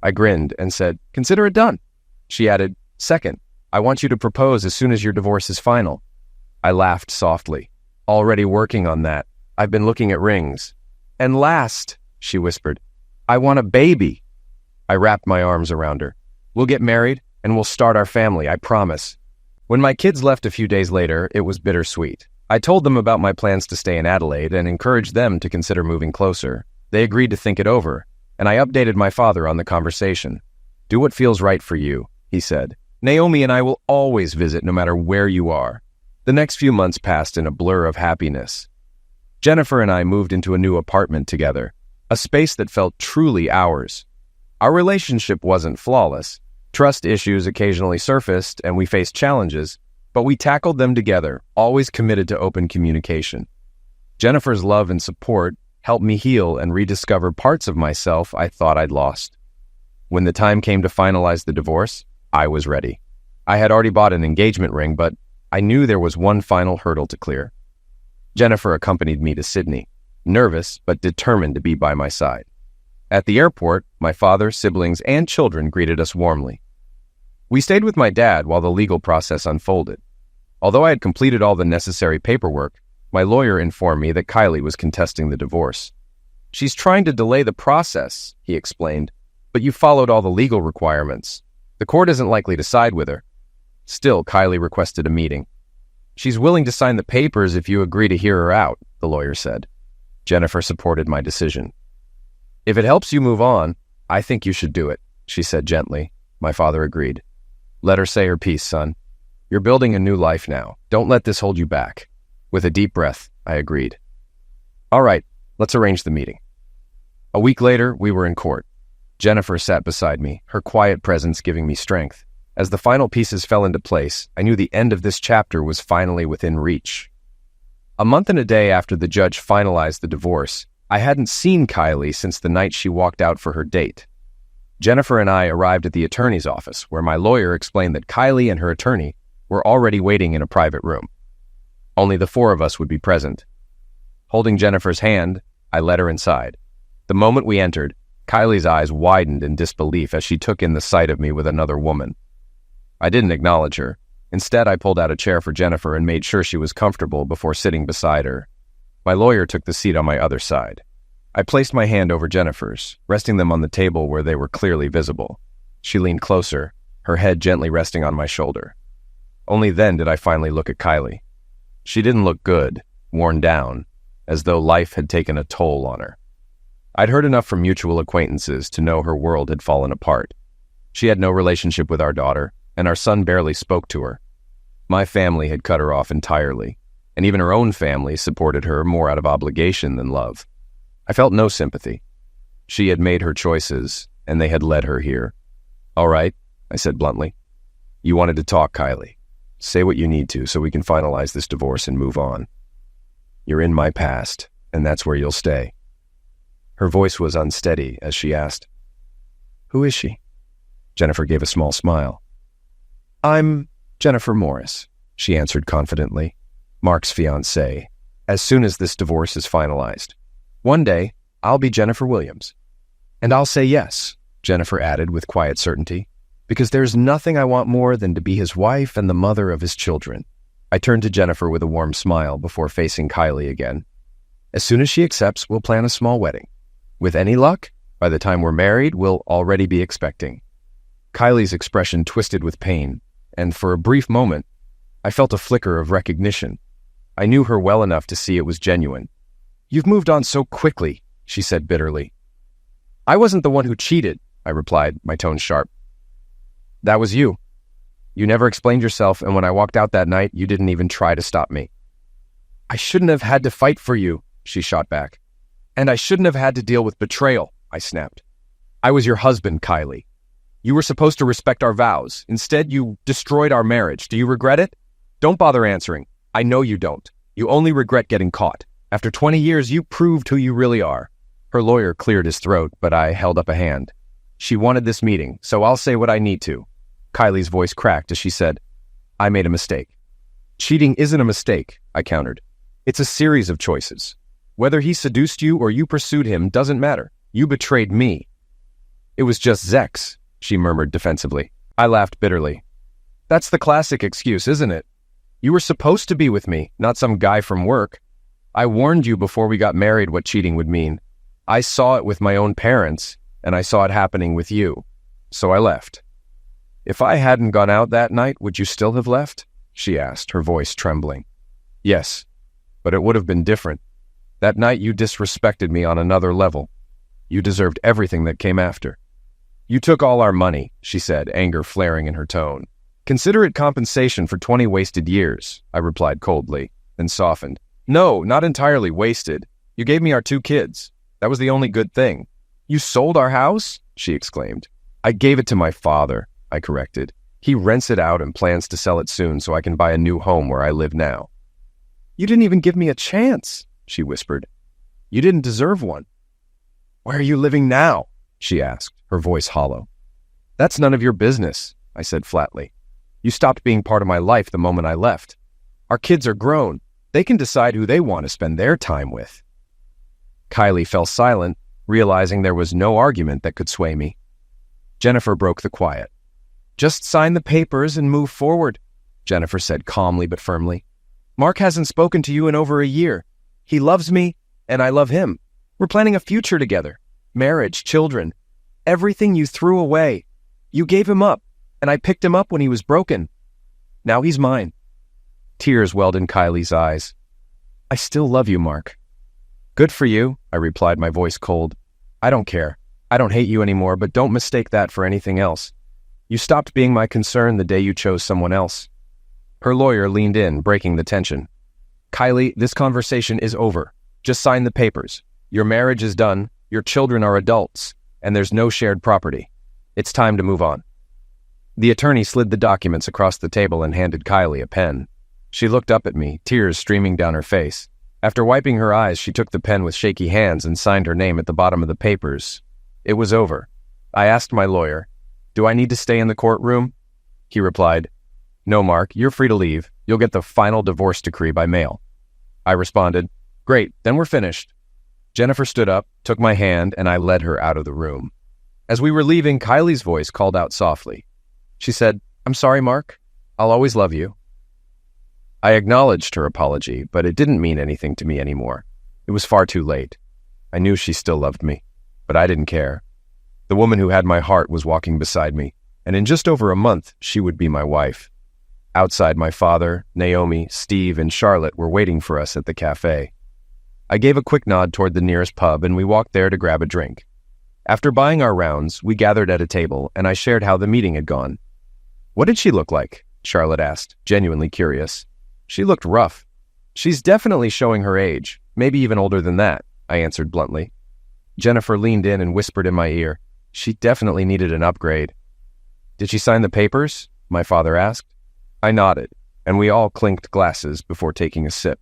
I grinned and said, consider it done. She added, second, I want you to propose as soon as your divorce is final. I laughed softly. Already working on that. I've been looking at rings. And last, she whispered, I want a baby. I wrapped my arms around her. We'll get married and we'll start our family, I promise. When my kids left a few days later, it was bittersweet. I told them about my plans to stay in Adelaide and encouraged them to consider moving closer. They agreed to think it over, and I updated my father on the conversation. Do what feels right for you, he said. Naomi and I will always visit no matter where you are. The next few months passed in a blur of happiness. Jennifer and I moved into a new apartment together, a space that felt truly ours. Our relationship wasn't flawless. Trust issues occasionally surfaced, and we faced challenges, but we tackled them together, always committed to open communication. Jennifer's love and support helped me heal and rediscover parts of myself I thought I'd lost. When the time came to finalize the divorce, I was ready. I had already bought an engagement ring, but I knew there was one final hurdle to clear. Jennifer accompanied me to Sydney, nervous but determined to be by my side. At the airport, my father, siblings, and children greeted us warmly. We stayed with my dad while the legal process unfolded. Although I had completed all the necessary paperwork, my lawyer informed me that Kylie was contesting the divorce. She's trying to delay the process, he explained, but you followed all the legal requirements. The court isn't likely to side with her. Still, Kylie requested a meeting. She's willing to sign the papers if you agree to hear her out, the lawyer said. Jennifer supported my decision. If it helps you move on, I think you should do it, she said gently. My father agreed. Let her say her piece, son. You're building a new life now. Don't let this hold you back. With a deep breath, I agreed. All right, let's arrange the meeting. A week later, we were in court. Jennifer sat beside me, her quiet presence giving me strength. As the final pieces fell into place, I knew the end of this chapter was finally within reach. A month and a day after the judge finalized the divorce, I hadn't seen Kylie since the night she walked out for her date. Jennifer and I arrived at the attorney's office, where my lawyer explained that Kylie and her attorney were already waiting in a private room. Only the four of us would be present. Holding Jennifer's hand, I led her inside. The moment we entered, Kylie's eyes widened in disbelief as she took in the sight of me with another woman. I didn't acknowledge her. Instead, I pulled out a chair for Jennifer and made sure she was comfortable before sitting beside her. My lawyer took the seat on my other side. I placed my hand over Jennifer's, resting them on the table where they were clearly visible. She leaned closer, her head gently resting on my shoulder. Only then did I finally look at Kylie. She didn't look good, worn down. as though life had taken a toll on her. I'd heard enough from mutual acquaintances to know her world had fallen apart. She had no relationship with our daughter, and our son barely spoke to her. My family had cut her off entirely, and even her own family supported her more out of obligation than love. I felt no sympathy. She had made her choices, and they had led her here. "All right," I said bluntly. "You wanted to talk, Kylie. Say what you need to so we can finalize this divorce and move on. You're in my past, and that's where you'll stay." Her voice was unsteady as she asked, "Who is she?" Jennifer gave a small smile. "I'm Jennifer Morris," she answered confidently, "Mark's fiancée, as soon as this divorce is finalized. One day, I'll be Jennifer Williams. And I'll say yes," Jennifer added with quiet certainty, "because there's nothing I want more than to be his wife and the mother of his children." I turned to Jennifer with a warm smile before facing Kylie again. "As soon as she accepts, we'll plan a small wedding. With any luck, by the time we're married, we'll already be expecting." Kylie's expression twisted with pain, and for a brief moment, I felt a flicker of recognition. I knew her well enough to see it was genuine. "You've moved on so quickly," she said bitterly. "I wasn't the one who cheated," I replied, my tone sharp. "That was you. You never explained yourself, and when I walked out that night, you didn't even try to stop me." "I shouldn't have had to fight for you," she shot back. "And I shouldn't have had to deal with betrayal," I snapped. "I was your husband, Kylie. You were supposed to respect our vows. Instead, you destroyed our marriage. Do you regret it? Don't bother answering. I know you don't. You only regret getting caught. After 20 years, you proved who you really are." Her lawyer cleared his throat, but I held up a hand. "She wanted this meeting, so I'll say what I need to." Kylie's voice cracked as she said, "I made a mistake." "Cheating isn't a mistake," I countered. "It's a series of choices. Whether he seduced you or you pursued him doesn't matter. You betrayed me." "It was just Zex," she murmured defensively. I laughed bitterly. "That's the classic excuse, isn't it? You were supposed to be with me, not some guy from work. I warned you before we got married what cheating would mean. I saw it with my own parents, and I saw it happening with you. So I left." "If I hadn't gone out that night, would you still have left?" she asked, her voice trembling. "Yes, but it would have been different. That night you disrespected me on another level. You deserved everything that came after." "You took all our money," she said, anger flaring in her tone. "Consider it compensation for 20 wasted years," I replied coldly, then softened. "No, not entirely wasted. You gave me our 2 kids. That was the only good thing." "You sold our house?" she exclaimed. "I gave it to my father," I corrected. "He rents it out and plans to sell it soon so I can buy a new home where I live now." "You didn't even give me a chance," she whispered. "You didn't deserve one." "Where are you living now?" she asked, her voice hollow. "That's none of your business," I said flatly. "You stopped being part of my life the moment I left. Our kids are grown. They can decide who they want to spend their time with." Kylie fell silent, realizing there was no argument that could sway me. Jennifer broke the quiet. "Just sign the papers and move forward," Jennifer said calmly but firmly. "Mark hasn't spoken to you in over a year. He loves me, and I love him. We're planning a future together. Marriage, children. Everything you threw away. You gave him up, and I picked him up when he was broken. Now he's mine." Tears welled in Kylie's eyes. "I still love you, Mark." "Good for you," I replied, my voice cold. "I don't care. I don't hate you anymore, but don't mistake that for anything else. You stopped being my concern the day you chose someone else." Her lawyer leaned in, breaking the tension. "Kylie, this conversation is over. Just sign the papers. Your marriage is done, your children are adults, and there's no shared property. It's time to move on." The attorney slid the documents across the table and handed Kylie a pen. She looked up at me, tears streaming down her face. After wiping her eyes, she took the pen with shaky hands and signed her name at the bottom of the papers. It was over. I asked my lawyer, "Do I need to stay in the courtroom?" He replied, "No, Mark, you're free to leave. You'll get the final divorce decree by mail." I responded, "Great, then we're finished." Jennifer stood up, took my hand, and I led her out of the room. As we were leaving, Kylie's voice called out softly. She said, "I'm sorry, Mark. I'll always love you." I acknowledged her apology, but it didn't mean anything to me anymore. It was far too late. I knew she still loved me, but I didn't care. The woman who had my heart was walking beside me, and in just over a month, she would be my wife. Outside, my father, Naomi, Steve, and Charlotte were waiting for us at the cafe. I gave a quick nod toward the nearest pub and we walked there to grab a drink. After buying our rounds, we gathered at a table and I shared how the meeting had gone. "What did she look like?" Charlotte asked, genuinely curious. "She looked rough." "She's definitely showing her age, maybe even older than that," I answered bluntly. Jennifer leaned in and whispered in my ear, "She definitely needed an upgrade." "Did she sign the papers?" my father asked. I nodded, and we all clinked glasses before taking a sip.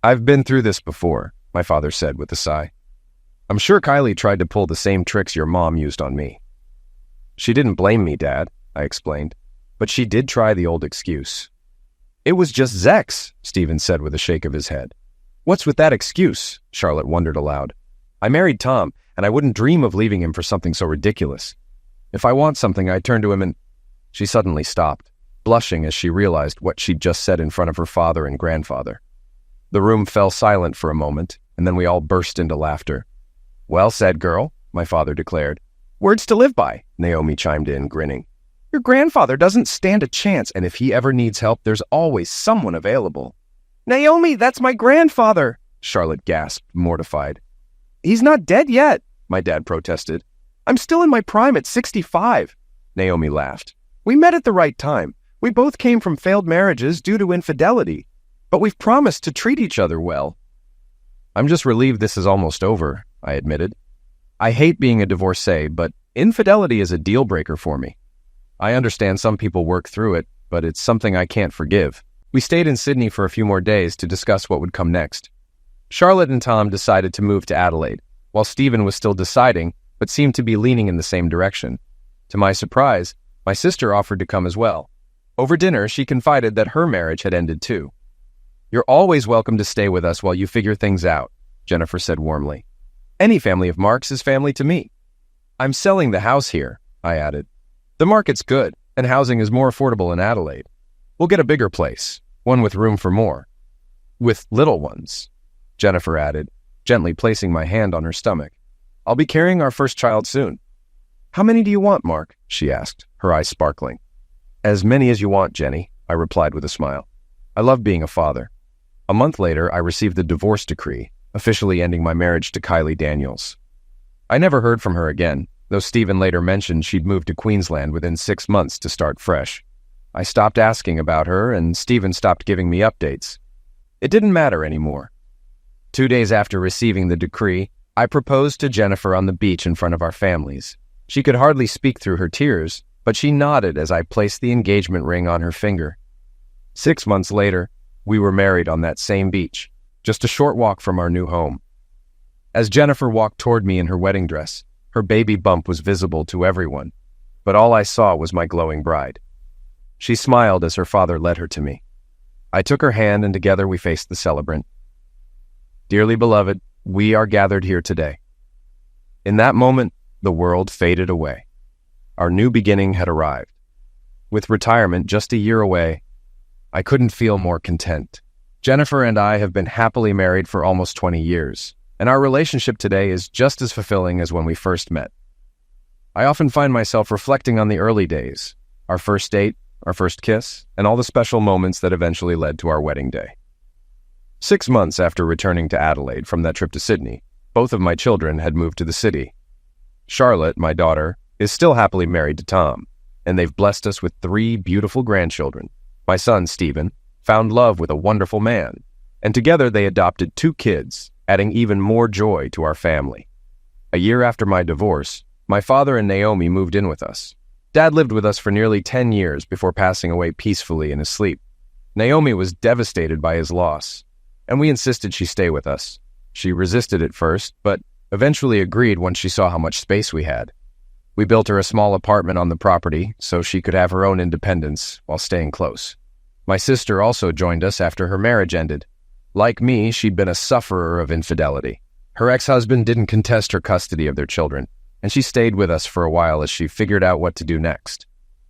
"I've been through this before," my father said with a sigh. "I'm sure Kylie tried to pull the same tricks your mom used on me." "She didn't blame me, Dad," I explained, "but she did try the old excuse." "It was just Zex," Stephen said with a shake of his head. "What's with that excuse?" Charlotte wondered aloud. "I married Tom, and I wouldn't dream of leaving him for something so ridiculous. If I want something, I turn to him and—" She suddenly stopped, blushing as she realized what she'd just said in front of her father and grandfather. The room fell silent for a moment, and then we all burst into laughter. "Well said, girl," my father declared. "Words to live by," Naomi chimed in, grinning. "Your grandfather doesn't stand a chance, and if he ever needs help, there's always someone available." "Naomi, that's my grandfather," Charlotte gasped, mortified. "He's not dead yet," my dad protested. "I'm still in my prime at 65. Naomi laughed. "We met at the right time. We both came from failed marriages due to infidelity. But we've promised to treat each other well." "I'm just relieved this is almost over," I admitted. "I hate being a divorcee, but infidelity is a deal breaker for me. I understand some people work through it, but it's something I can't forgive." We stayed in Sydney for a few more days to discuss what would come next. Charlotte and Tom decided to move to Adelaide, while Stephen was still deciding, but seemed to be leaning in the same direction. To my surprise, my sister offered to come as well. Over dinner, she confided that her marriage had ended too. "You're always welcome to stay with us while you figure things out," Jennifer said warmly. "Any family of Mark's is family to me." "I'm selling the house here," I added. "The market's good, and housing is more affordable in Adelaide. We'll get a bigger place, one with room for more. With little ones," Jennifer added, gently placing my hand on her stomach. "I'll be carrying our first child soon." "How many do you want, Mark?" she asked, her eyes sparkling. "As many as you want, Jenny," I replied with a smile. I love being a father. A month later, I received the divorce decree, officially ending my marriage to Kylie Daniels. I never heard from her again, though Stephen later mentioned she'd moved to Queensland within 6 months to start fresh. I stopped asking about her, and Stephen stopped giving me updates. It didn't matter anymore. 2 days after receiving the decree, I proposed to Jennifer on the beach in front of our families. She could hardly speak through her tears, but she nodded as I placed the engagement ring on her finger. 6 months later, we were married on that same beach, just a short walk from our new home. As Jennifer walked toward me in her wedding dress, her baby bump was visible to everyone, but all I saw was my glowing bride. She smiled as her father led her to me. I took her hand and together we faced the celebrant. "Dearly beloved, we are gathered here today." In that moment, the world faded away. Our new beginning had arrived. With retirement just a year away, I couldn't feel more content. Jennifer and I have been happily married for almost 20 years, and our relationship today is just as fulfilling as when we first met. I often find myself reflecting on the early days, our first date, our first kiss, and all the special moments that eventually led to our wedding day. 6 months after returning to Adelaide from that trip to Sydney, both of my children had moved to the city. Charlotte, my daughter, is still happily married to Tom, and they've blessed us with 3 beautiful grandchildren. My son, Stephen, found love with a wonderful man, and together they adopted 2 kids, adding even more joy to our family. A year after my divorce, my father and Naomi moved in with us. Dad lived with us for nearly 10 years before passing away peacefully in his sleep. Naomi was devastated by his loss, and we insisted she stay with us. She resisted at first, but eventually agreed once she saw how much space we had. We built her a small apartment on the property so she could have her own independence while staying close. My sister also joined us after her marriage ended. Like me, she'd been a sufferer of infidelity. Her ex-husband didn't contest her custody of their children, and she stayed with us for a while as she figured out what to do next.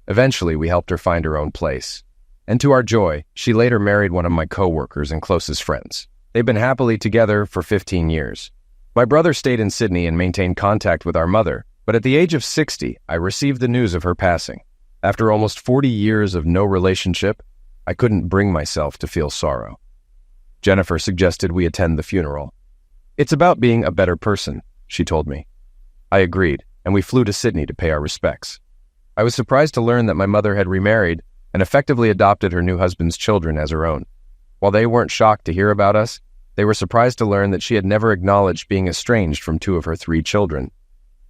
Eventually, we helped her find her own place. And to our joy, she later married one of my co-workers and closest friends. They've been happily together for 15 years. My brother stayed in Sydney and maintained contact with our mother, but at the age of 60, I received the news of her passing. After almost 40 years of no relationship, I couldn't bring myself to feel sorrow. Jennifer suggested we attend the funeral. "It's about being a better person," she told me. I agreed, and we flew to Sydney to pay our respects. I was surprised to learn that my mother had remarried and effectively adopted her new husband's children as her own. While they weren't shocked to hear about us, they were surprised to learn that she had never acknowledged being estranged from 2 of her 3 children.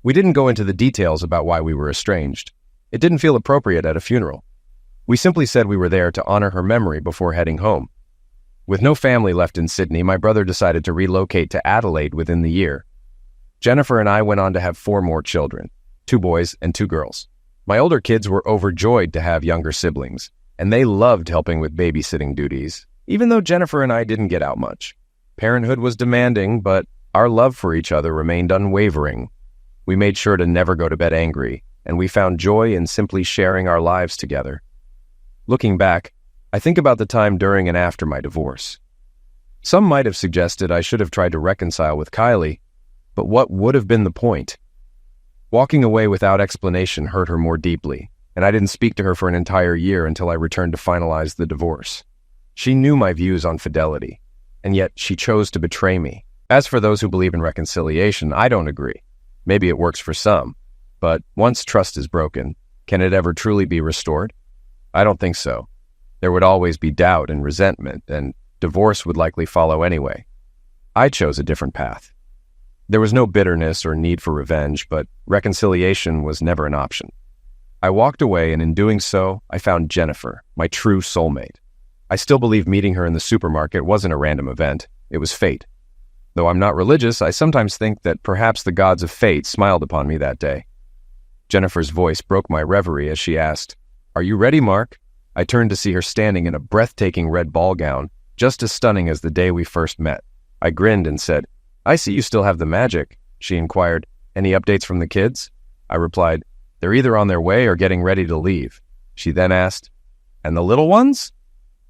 We didn't go into the details about why we were estranged. It didn't feel appropriate at a funeral. We simply said we were there to honor her memory before heading home. With no family left in Sydney, my brother decided to relocate to Adelaide within the year. Jennifer and I went on to have 4 more children, 2 boys and 2 girls. My older kids were overjoyed to have younger siblings, and they loved helping with babysitting duties, even though Jennifer and I didn't get out much. Parenthood was demanding, but our love for each other remained unwavering. We made sure to never go to bed angry, and we found joy in simply sharing our lives together. Looking back, I think about the time during and after my divorce. Some might have suggested I should have tried to reconcile with Kylie, but what would have been the point? Walking away without explanation hurt her more deeply, and I didn't speak to her for an entire year until I returned to finalize the divorce. She knew my views on fidelity, and yet she chose to betray me. As for those who believe in reconciliation, I don't agree. Maybe it works for some, but once trust is broken, can it ever truly be restored? I don't think so. There would always be doubt and resentment, and divorce would likely follow anyway. I chose a different path. There was no bitterness or need for revenge, but reconciliation was never an option. I walked away, and in doing so, I found Jennifer, my true soulmate. I still believe meeting her in the supermarket wasn't a random event. It was fate. Though I'm not religious, I sometimes think that perhaps the gods of fate smiled upon me that day. Jennifer's voice broke my reverie as she asked, "Are you ready, Mark?" I turned to see her standing in a breathtaking red ball gown, just as stunning as the day we first met. I grinned and said, "I see you still have the magic." She inquired, "Any updates from the kids?" I replied, "They're either on their way or getting ready to leave." She then asked, "And the little ones?"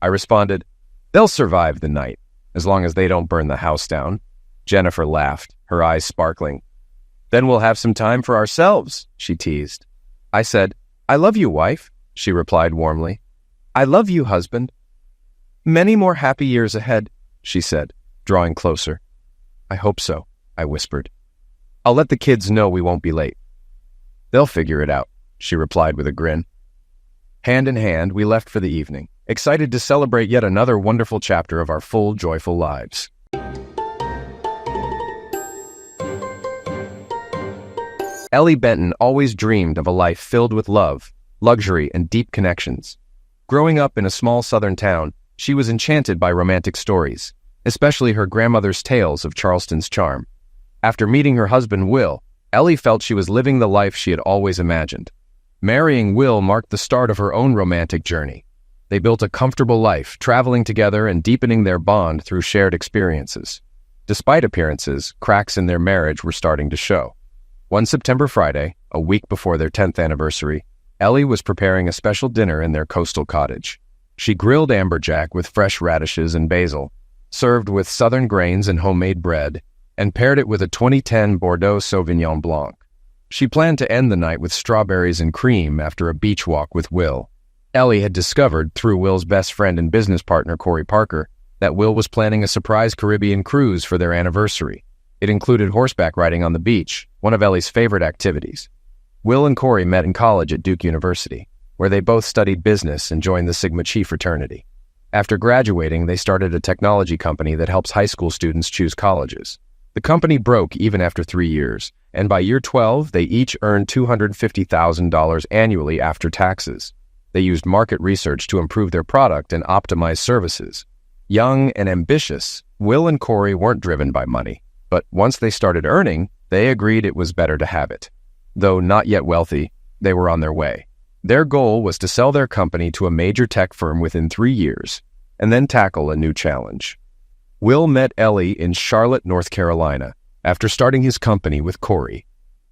I responded, "They'll survive the night, as long as they don't burn the house down." Jennifer laughed, her eyes sparkling. "Then we'll have some time for ourselves," she teased. I said, "I love you, wife." She replied warmly, "I love you, husband." "Many more happy years ahead," she said, drawing closer. "I hope so," I whispered. "I'll let the kids know we won't be late." "They'll figure it out," she replied with a grin. Hand in hand, we left for the evening, excited to celebrate yet another wonderful chapter of our full, joyful lives. Ellie Benton always dreamed of a life filled with love, luxury, and deep connections. Growing up in a small southern town, she was enchanted by romantic stories, especially her grandmother's tales of Charleston's charm. After meeting her husband, Will, Ellie felt she was living the life she had always imagined. Marrying Will marked the start of her own romantic journey. They built a comfortable life, traveling together and deepening their bond through shared experiences. Despite appearances, cracks in their marriage were starting to show. One September Friday, a week before their 10th anniversary, Ellie was preparing a special dinner in their coastal cottage. She grilled amberjack with fresh radishes and basil, served with southern grains and homemade bread, and paired it with a 2010 Bordeaux Sauvignon Blanc. She planned to end the night with strawberries and cream after a beach walk with Will. Ellie had discovered, through Will's best friend and business partner, Corey Parker, that Will was planning a surprise Caribbean cruise for their anniversary. It included horseback riding on the beach, one of Ellie's favorite activities. Will and Corey met in college at Duke University, where they both studied business and joined the Sigma Chi fraternity. After graduating, they started a technology company that helps high school students choose colleges. The company broke even after 3 years, and by year 12, they each earned $250,000 annually after taxes. They used market research to improve their product and optimize services. Young and ambitious, Will and Corey weren't driven by money, but once they started earning, they agreed it was better to have it. Though not yet wealthy, they were on their way. Their goal was to sell their company to a major tech firm within 3 years, and then tackle a new challenge. Will met Ellie in Charlotte, North Carolina, after starting his company with Corey.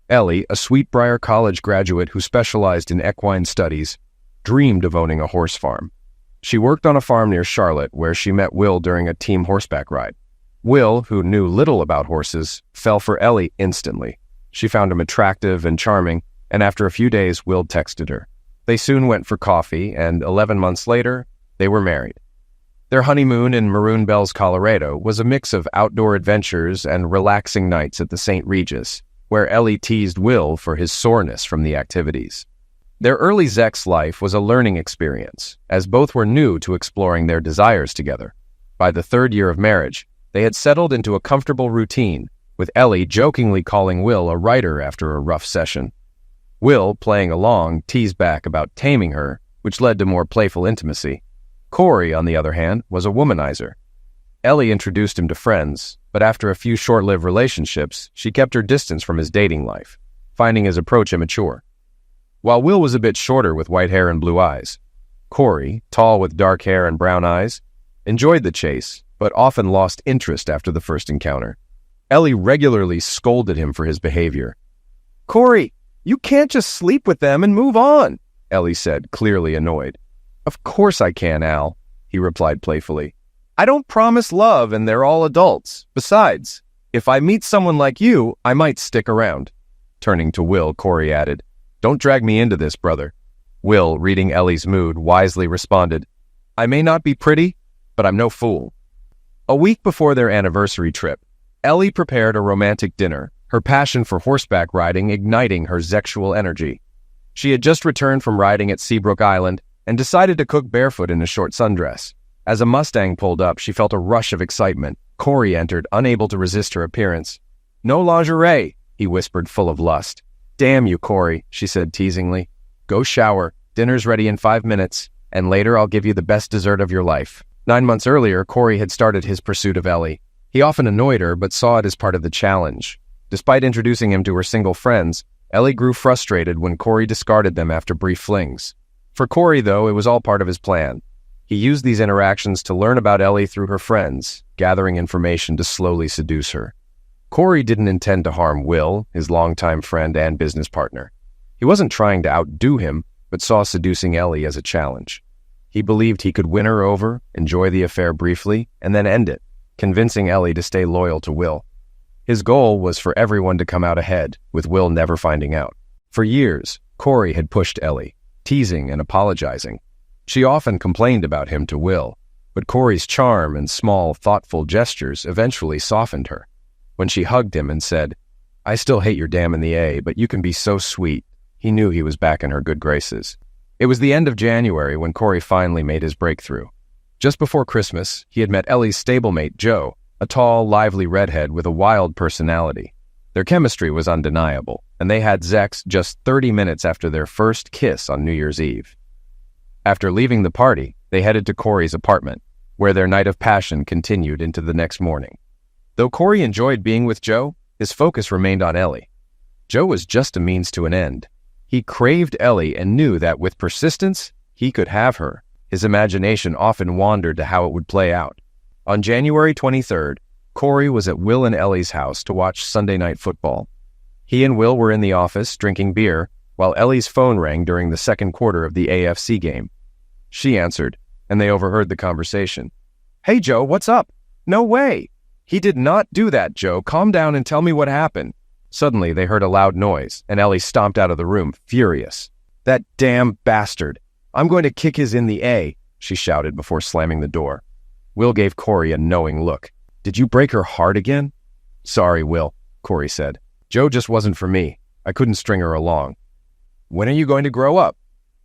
Ellie, a Sweetbriar College graduate who specialized in equine studies, dreamed of owning a horse farm. She worked on a farm near Charlotte where she met Will during a team horseback ride. Will, who knew little about horses, fell for Ellie instantly. She found him attractive and charming, and after a few days, Will texted her. They soon went for coffee, and 11 months later, they were married. Their honeymoon in Maroon Bells, Colorado, was a mix of outdoor adventures and relaxing nights at the St. Regis, where Ellie teased Will for his soreness from the activities. Their early sex life was a learning experience, as both were new to exploring their desires together. By the third year of marriage, they had settled into a comfortable routine, with Ellie jokingly calling Will a writer after a rough session. Will, playing along, teased back about taming her, which led to more playful intimacy. Corey, on the other hand, was a womanizer. Ellie introduced him to friends, but after a few short-lived relationships, she kept her distance from his dating life, finding his approach immature. While Will was a bit shorter with white hair and blue eyes, Corey, tall with dark hair and brown eyes, enjoyed the chase, but often lost interest after the first encounter. Ellie regularly scolded him for his behavior. "Corey, you can't just sleep with them and move on," Ellie said, clearly annoyed. "Of course I can, Al," he replied playfully. "I don't promise love and they're all adults. Besides, if I meet someone like you, I might stick around." Turning to Will, Corey added, "Don't drag me into this, brother." Will, reading Ellie's mood, wisely responded, "I may not be pretty, but I'm no fool." A week before their anniversary trip, Ellie prepared a romantic dinner, her passion for horseback riding igniting her sexual energy. She had just returned from riding at Seabrook Island and decided to cook barefoot in a short sundress. As a Mustang pulled up, she felt a rush of excitement. Corey entered, unable to resist her appearance. "No lingerie," he whispered, full of lust. "Damn you, Corey," she said teasingly. "Go shower, dinner's ready in 5 minutes, and later I'll give you the best dessert of your life." 9 months earlier, Corey had started his pursuit of Ellie. He often annoyed her, but saw it as part of the challenge. Despite introducing him to her single friends, Ellie grew frustrated when Corey discarded them after brief flings. For Corey, though, it was all part of his plan. He used these interactions to learn about Ellie through her friends, gathering information to slowly seduce her. Corey didn't intend to harm Will, his longtime friend and business partner. He wasn't trying to outdo him, but saw seducing Ellie as a challenge. He believed he could win her over, enjoy the affair briefly, and then end it, convincing Ellie to stay loyal to Will. His goal was for everyone to come out ahead, with Will never finding out. For years, Corey had pushed Ellie, teasing and apologizing. She often complained about him to Will, but Corey's charm and small, thoughtful gestures eventually softened her. When she hugged him and said, "I still hate your damn in the A, but you can be so sweet," he knew he was back in her good graces. It was the end of January when Corey finally made his breakthrough. Just before Christmas, he had met Ellie's stablemate, Joe, a tall, lively redhead with a wild personality. Their chemistry was undeniable, and they had sex just 30 minutes after their first kiss on New Year's Eve. After leaving the party, they headed to Corey's apartment, where their night of passion continued into the next morning. Though Corey enjoyed being with Joe, his focus remained on Ellie. Joe was just a means to an end. He craved Ellie and knew that with persistence, he could have her. His imagination often wandered to how it would play out. On January 23rd, Corey was at Will and Ellie's house to watch Sunday Night Football. He and Will were in the office drinking beer, while Ellie's phone rang during the second quarter of the AFC game. She answered, and they overheard the conversation. "Hey, Joe, what's up?" "No way." "He did not do that, Joe. Calm down and tell me what happened." Suddenly, they heard a loud noise, and Ellie stomped out of the room, furious. "That damn bastard. I'm going to kick his in the A," she shouted before slamming the door. Will gave Corey a knowing look. "Did you break her heart again?" "Sorry, Will," Corey said. "Joe just wasn't for me. I couldn't string her along." "When are you going to grow up?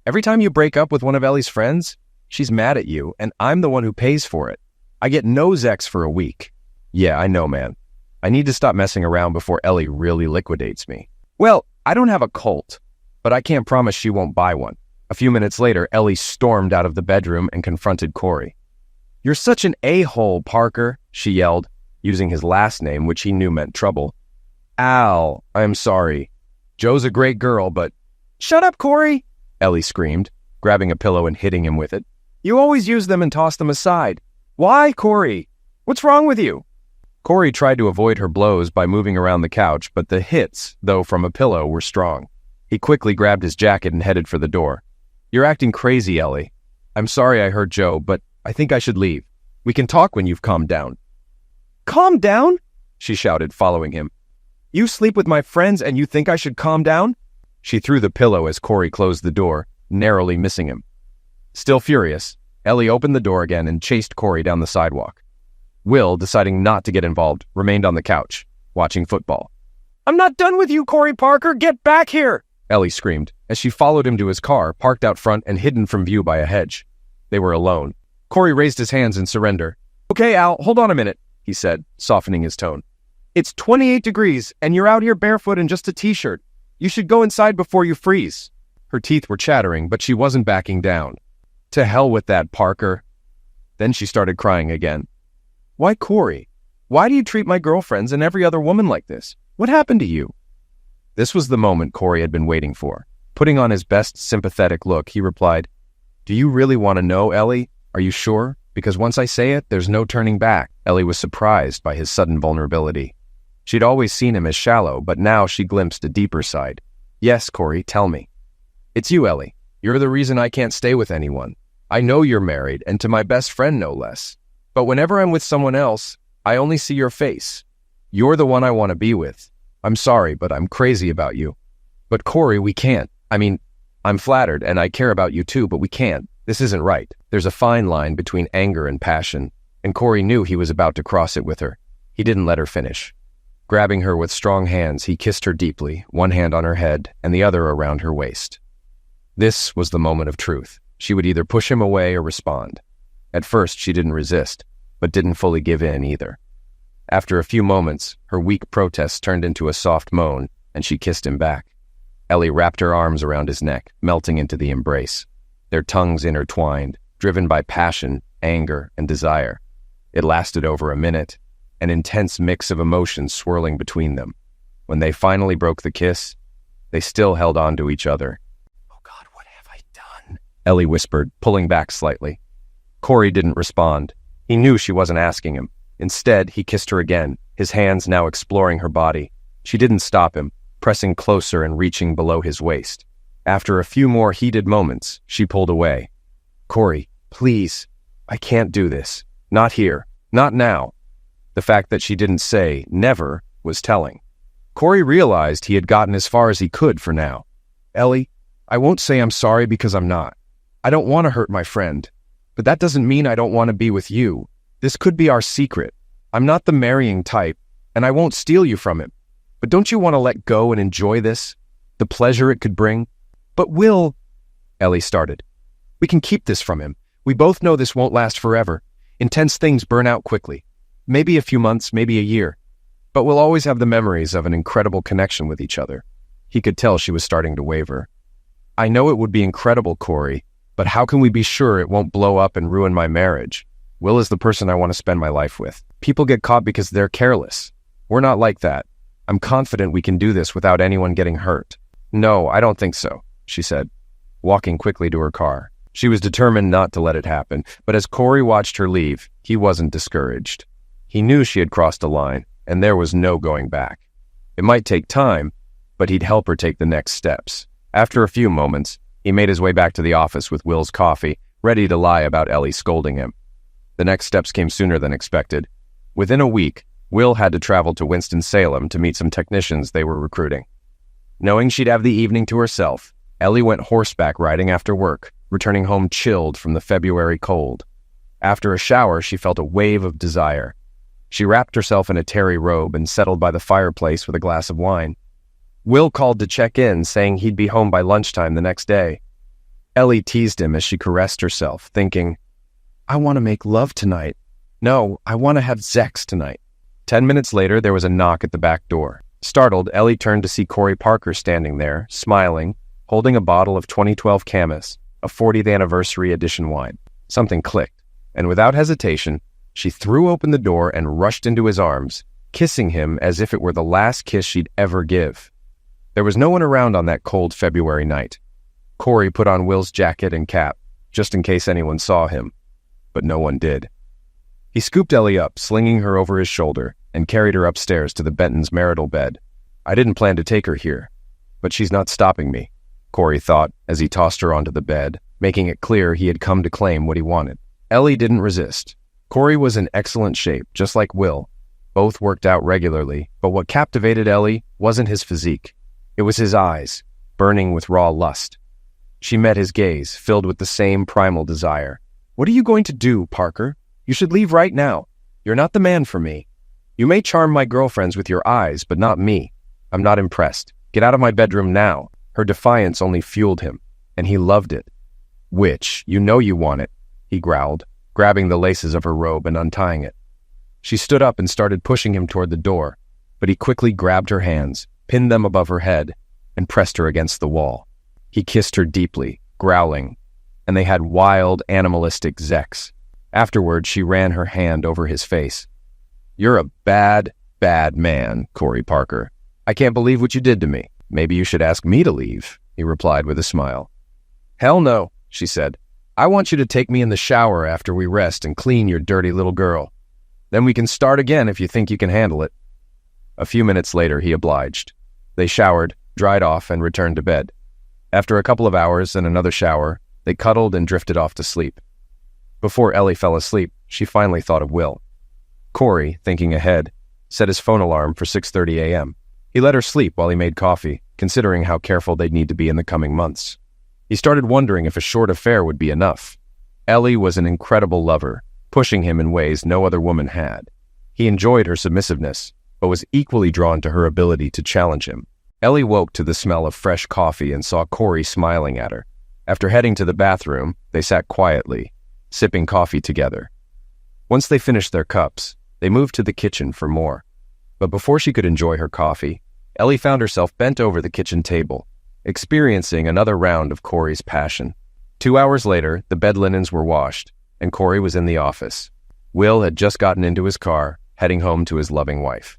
Every time you break up with one of Ellie's friends, she's mad at you, and I'm the one who pays for it. I get no Zex for a week." "Yeah, I know, man. I need to stop messing around before Ellie really liquidates me." "Well, I don't have a Colt, but I can't promise she won't buy one." A few minutes later, Ellie stormed out of the bedroom and confronted Corey. "You're such an a-hole, Parker," she yelled, using his last name, which he knew meant trouble. "Al, I'm sorry. Joe's a great girl, but—" "Shut up, Corey," Ellie screamed, grabbing a pillow and hitting him with it. "You always use them and toss them aside. Why, Corey? What's wrong with you?" Corey tried to avoid her blows by moving around the couch, but the hits, though from a pillow, were strong. He quickly grabbed his jacket and headed for the door. "You're acting crazy, Ellie. I'm sorry I hurt Joe, but I think I should leave. We can talk when you've calmed down." "Calm down?" she shouted, following him. "You sleep with my friends and you think I should calm down?" She threw the pillow as Corey closed the door, narrowly missing him. Still furious, Ellie opened the door again and chased Corey down the sidewalk. Will, deciding not to get involved, remained on the couch, watching football. "I'm not done with you, Corey Parker! Get back here!" Ellie screamed, as she followed him to his car, parked out front and hidden from view by a hedge. They were alone. Corey raised his hands in surrender. "Okay, Al, hold on a minute," he said, softening his tone. "It's 28 degrees, and you're out here barefoot in just a t-shirt. You should go inside before you freeze." Her teeth were chattering, but she wasn't backing down. "To hell with that, Parker." Then she started crying again. "Why, Corey? Why do you treat my girlfriends and every other woman like this? What happened to you?" This was the moment Corey had been waiting for. Putting on his best sympathetic look, he replied, "Do you really want to know, Ellie? Are you sure? Because once I say it, there's no turning back." Ellie was surprised by his sudden vulnerability. She'd always seen him as shallow, but now she glimpsed a deeper side. "Yes, Corey, tell me." "It's you, Ellie. You're the reason I can't stay with anyone. I know you're married, and to my best friend no less. But whenever I'm with someone else, I only see your face. You're the one I want to be with. I'm sorry, but I'm crazy about you." "But Corey, we can't. I mean, I'm flattered, and I care about you too, but we can't. This isn't right." There's a fine line between anger and passion, and Corey knew he was about to cross it with her. He didn't let her finish. Grabbing her with strong hands, he kissed her deeply, one hand on her head and the other around her waist. This was the moment of truth. She would either push him away or respond. At first, she didn't resist, but didn't fully give in either. After a few moments, her weak protest turned into a soft moan, and she kissed him back. Ellie wrapped her arms around his neck, melting into the embrace. Their tongues intertwined, driven by passion, anger, and desire. It lasted over a minute, an intense mix of emotions swirling between them. When they finally broke the kiss, they still held on to each other. "Oh God, what have I done?" Ellie whispered, pulling back slightly. Corey didn't respond. He knew she wasn't asking him. Instead, he kissed her again, his hands now exploring her body. She didn't stop him, pressing closer and reaching below his waist. After a few more heated moments, she pulled away. "Corey, please, I can't do this. Not here. Not now." The fact that she didn't say never was telling. Corey realized he had gotten as far as he could for now. "Ellie, I won't say I'm sorry because I'm not. I don't want to hurt my friend. But that doesn't mean I don't want to be with you. This could be our secret. I'm not the marrying type, and I won't steal you from him. But don't you want to let go and enjoy this? The pleasure it could bring?" "But Will," Ellie started. "We can keep this from him. We both know this won't last forever. Intense things burn out quickly. Maybe a few months, maybe a year. But we'll always have the memories of an incredible connection with each other." He could tell she was starting to waver. "I know it would be incredible, Corey, but how can we be sure it won't blow up and ruin my marriage? Will is the person I want to spend my life with. People get caught because they're careless. We're not like that. I'm confident we can do this without anyone getting hurt." "No, I don't think so," she said, walking quickly to her car. She was determined not to let it happen, but as Corey watched her leave, he wasn't discouraged. He knew she had crossed a line, and there was no going back. It might take time, but he'd help her take the next steps. After a few moments, he made his way back to the office with Will's coffee, ready to lie about Ellie scolding him. The next steps came sooner than expected. Within a week, Will had to travel to Winston-Salem to meet some technicians they were recruiting. Knowing she'd have the evening to herself, Ellie went horseback riding after work, returning home chilled from the February cold. After a shower, she felt a wave of desire. She wrapped herself in a terry robe and settled by the fireplace with a glass of wine. Will called to check in, saying he'd be home by lunchtime the next day. Ellie teased him as she caressed herself, thinking, "I want to make love tonight. No, I want to have sex tonight." 10 minutes later, there was a knock at the back door. Startled, Ellie turned to see Corey Parker standing there, smiling, holding a bottle of 2012 Camus, a 40th anniversary edition wine. Something clicked, and without hesitation, she threw open the door and rushed into his arms, kissing him as if it were the last kiss she'd ever give. There was no one around on that cold February night. Corey put on Will's jacket and cap, just in case anyone saw him, but no one did. He scooped Ellie up, slinging her over his shoulder, and carried her upstairs to the Bentons' marital bed. "I didn't plan to take her here, but she's not stopping me," Corey thought as he tossed her onto the bed, making it clear he had come to claim what he wanted. Ellie didn't resist. Corey was in excellent shape, just like Will. Both worked out regularly, but what captivated Ellie wasn't his physique. It was his eyes, burning with raw lust. She met his gaze, filled with the same primal desire. "What are you going to do, Parker? You should leave right now. You're not the man for me. You may charm my girlfriends with your eyes, but not me. I'm not impressed. Get out of my bedroom now." Her defiance only fueled him, and he loved it. "Which, you know you want it," he growled, grabbing the laces of her robe and untying it. She stood up and started pushing him toward the door, but he quickly grabbed her hands, pinned them above her head, and pressed her against the wall. He kissed her deeply, growling, and they had wild, animalistic sex. Afterward, she ran her hand over his face. "You're a bad, bad man, Corey Parker. I can't believe what you did to me. Maybe you should ask me to leave," he replied with a smile. "Hell no," she said. "I want you to take me in the shower after we rest and clean your dirty little girl. Then we can start again if you think you can handle it." A few minutes later, he obliged. They showered, dried off, and returned to bed. After a couple of hours and another shower, they cuddled and drifted off to sleep. Before Ellie fell asleep, she finally thought of Will. Corey, thinking ahead, set his phone alarm for 6:30 a.m. He let her sleep while he made coffee, considering how careful they'd need to be in the coming months. He started wondering if a short affair would be enough. Ellie was an incredible lover, pushing him in ways no other woman had. He enjoyed her submissiveness, but was equally drawn to her ability to challenge him. Ellie woke to the smell of fresh coffee and saw Corey smiling at her. After heading to the bathroom, they sat quietly, sipping coffee together. Once they finished their cups, they moved to the kitchen for more. But before she could enjoy her coffee, Ellie found herself bent over the kitchen table, experiencing another round of Corey's passion. 2 hours later, the bed linens were washed, and Corey was in the office. Will had just gotten into his car, heading home to his loving wife.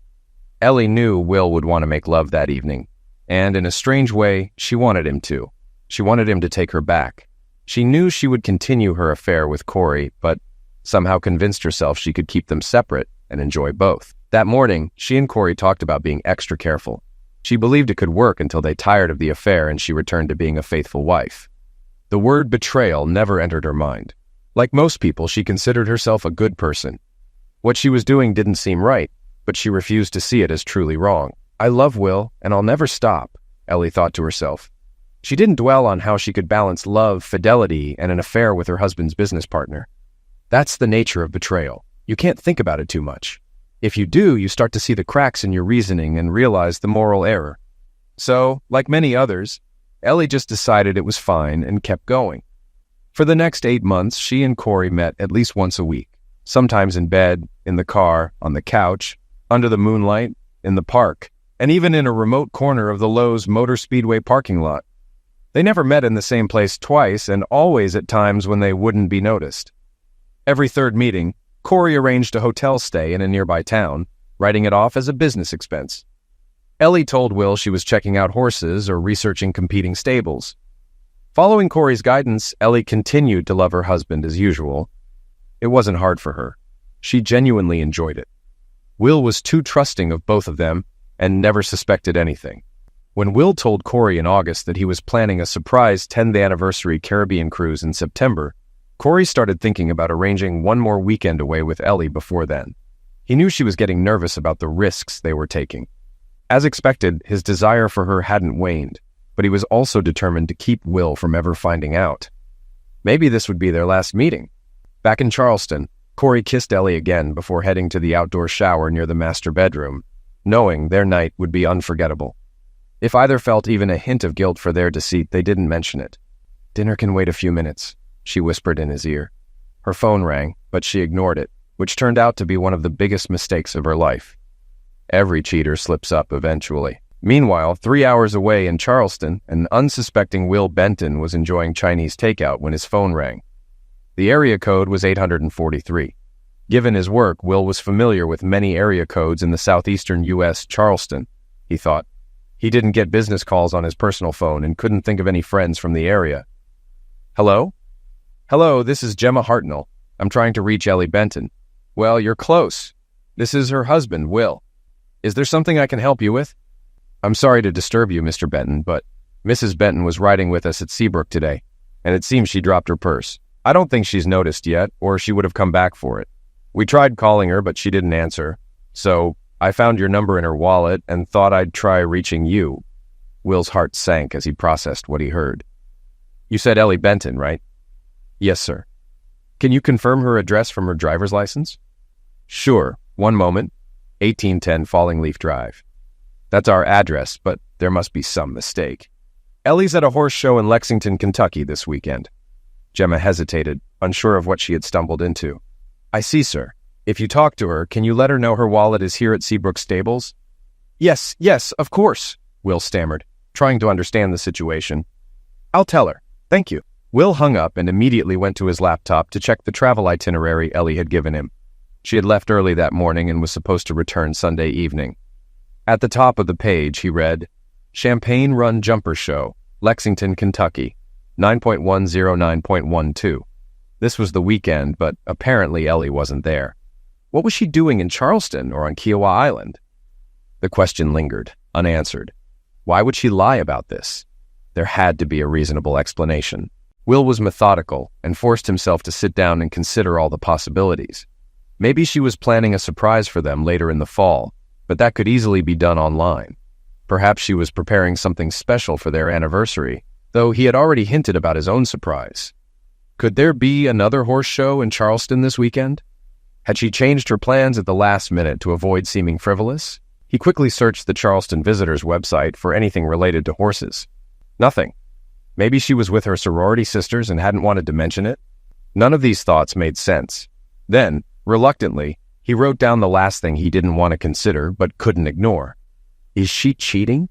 Ellie knew Will would want to make love that evening, and in a strange way, she wanted him to. She wanted him to take her back. She knew she would continue her affair with Corey, but somehow convinced herself she could keep them separate and enjoy both. That morning, she and Corey talked about being extra careful. She believed it could work until they tired of the affair and she returned to being a faithful wife. The word betrayal never entered her mind. Like most people, she considered herself a good person. What she was doing didn't seem right, but she refused to see it as truly wrong. "I love Will, and I'll never stop," Ellie thought to herself. She didn't dwell on how she could balance love, fidelity, and an affair with her husband's business partner. That's the nature of betrayal. You can't think about it too much. If you do, you start to see the cracks in your reasoning and realize the moral error. So, like many others, Ellie just decided it was fine and kept going. For the next 8 months, she and Corey met at least once a week, sometimes in bed, in the car, on the couch, under the moonlight, in the park, and even in a remote corner of the Lowe's Motor Speedway parking lot. They never met in the same place twice, and always at times when they wouldn't be noticed. Every third meeting, Corey arranged a hotel stay in a nearby town, writing it off as a business expense. Ellie told Will she was checking out horses or researching competing stables. Following Corey's guidance, Ellie continued to love her husband as usual. It wasn't hard for her. She genuinely enjoyed it. Will was too trusting of both of them and never suspected anything. When Will told Corey in August that he was planning a surprise 10th anniversary Caribbean cruise in September, Corey started thinking about arranging one more weekend away with Ellie before then. He knew she was getting nervous about the risks they were taking. As expected, his desire for her hadn't waned, but he was also determined to keep Will from ever finding out. Maybe this would be their last meeting. Back in Charleston, Corey kissed Ellie again before heading to the outdoor shower near the master bedroom, knowing their night would be unforgettable. If either felt even a hint of guilt for their deceit, they didn't mention it. "Dinner can wait a few minutes," she whispered in his ear. Her phone rang, but she ignored it, which turned out to be one of the biggest mistakes of her life. Every cheater slips up eventually. Meanwhile, 3 hours away in Charleston, an unsuspecting Will Benton was enjoying Chinese takeout when his phone rang. The area code was 843. Given his work, Will was familiar with many area codes in the southeastern U.S. Charleston, he thought. He didn't get business calls on his personal phone and couldn't think of any friends from the area. "Hello? Hello, this is Gemma Hartnell. I'm trying to reach Ellie Benton." "Well, you're close. This is her husband, Will. Is there something I can help you with?" "I'm sorry to disturb you, Mr. Benton, but Mrs. Benton was riding with us at Seabrook today, and it seems she dropped her purse. I don't think she's noticed yet, or she would have come back for it. We tried calling her, but she didn't answer. So I found your number in her wallet and thought I'd try reaching you." Will's heart sank as he processed what he heard. "You said Ellie Benton, right?" "Yes, sir." Can you confirm her address from her driver's license? Sure. One moment. 1810 Falling Leaf Drive. That's our address, but there must be some mistake. Ellie's at a horse show in Lexington, Kentucky this weekend. Gemma hesitated, unsure of what she had stumbled into. I see, sir. If you talk to her, can you let her know her wallet is here at Seabrook Stables? Yes, of course, Will stammered, trying to understand the situation. I'll tell her. Thank you. Will hung up and immediately went to his laptop to check the travel itinerary Ellie had given him. She had left early that morning and was supposed to return Sunday evening. At the top of the page, he read, Champagne Run Jumper Show, Lexington, Kentucky, 9.109.12. This was the weekend, but apparently Ellie wasn't there. What was she doing in Charleston or on Kiowa Island? The question lingered, unanswered. Why would she lie about this? There had to be a reasonable explanation. Will was methodical and forced himself to sit down and consider all the possibilities. Maybe she was planning a surprise for them later in the fall, but that could easily be done online. Perhaps she was preparing something special for their anniversary, though he had already hinted about his own surprise. Could there be another horse show in Charleston this weekend? Had she changed her plans at the last minute to avoid seeming frivolous? He quickly searched the Charleston Visitors website for anything related to horses. Nothing. Maybe she was with her sorority sisters and hadn't wanted to mention it? None of these thoughts made sense. Then, reluctantly, he wrote down the last thing he didn't want to consider but couldn't ignore. Is she cheating?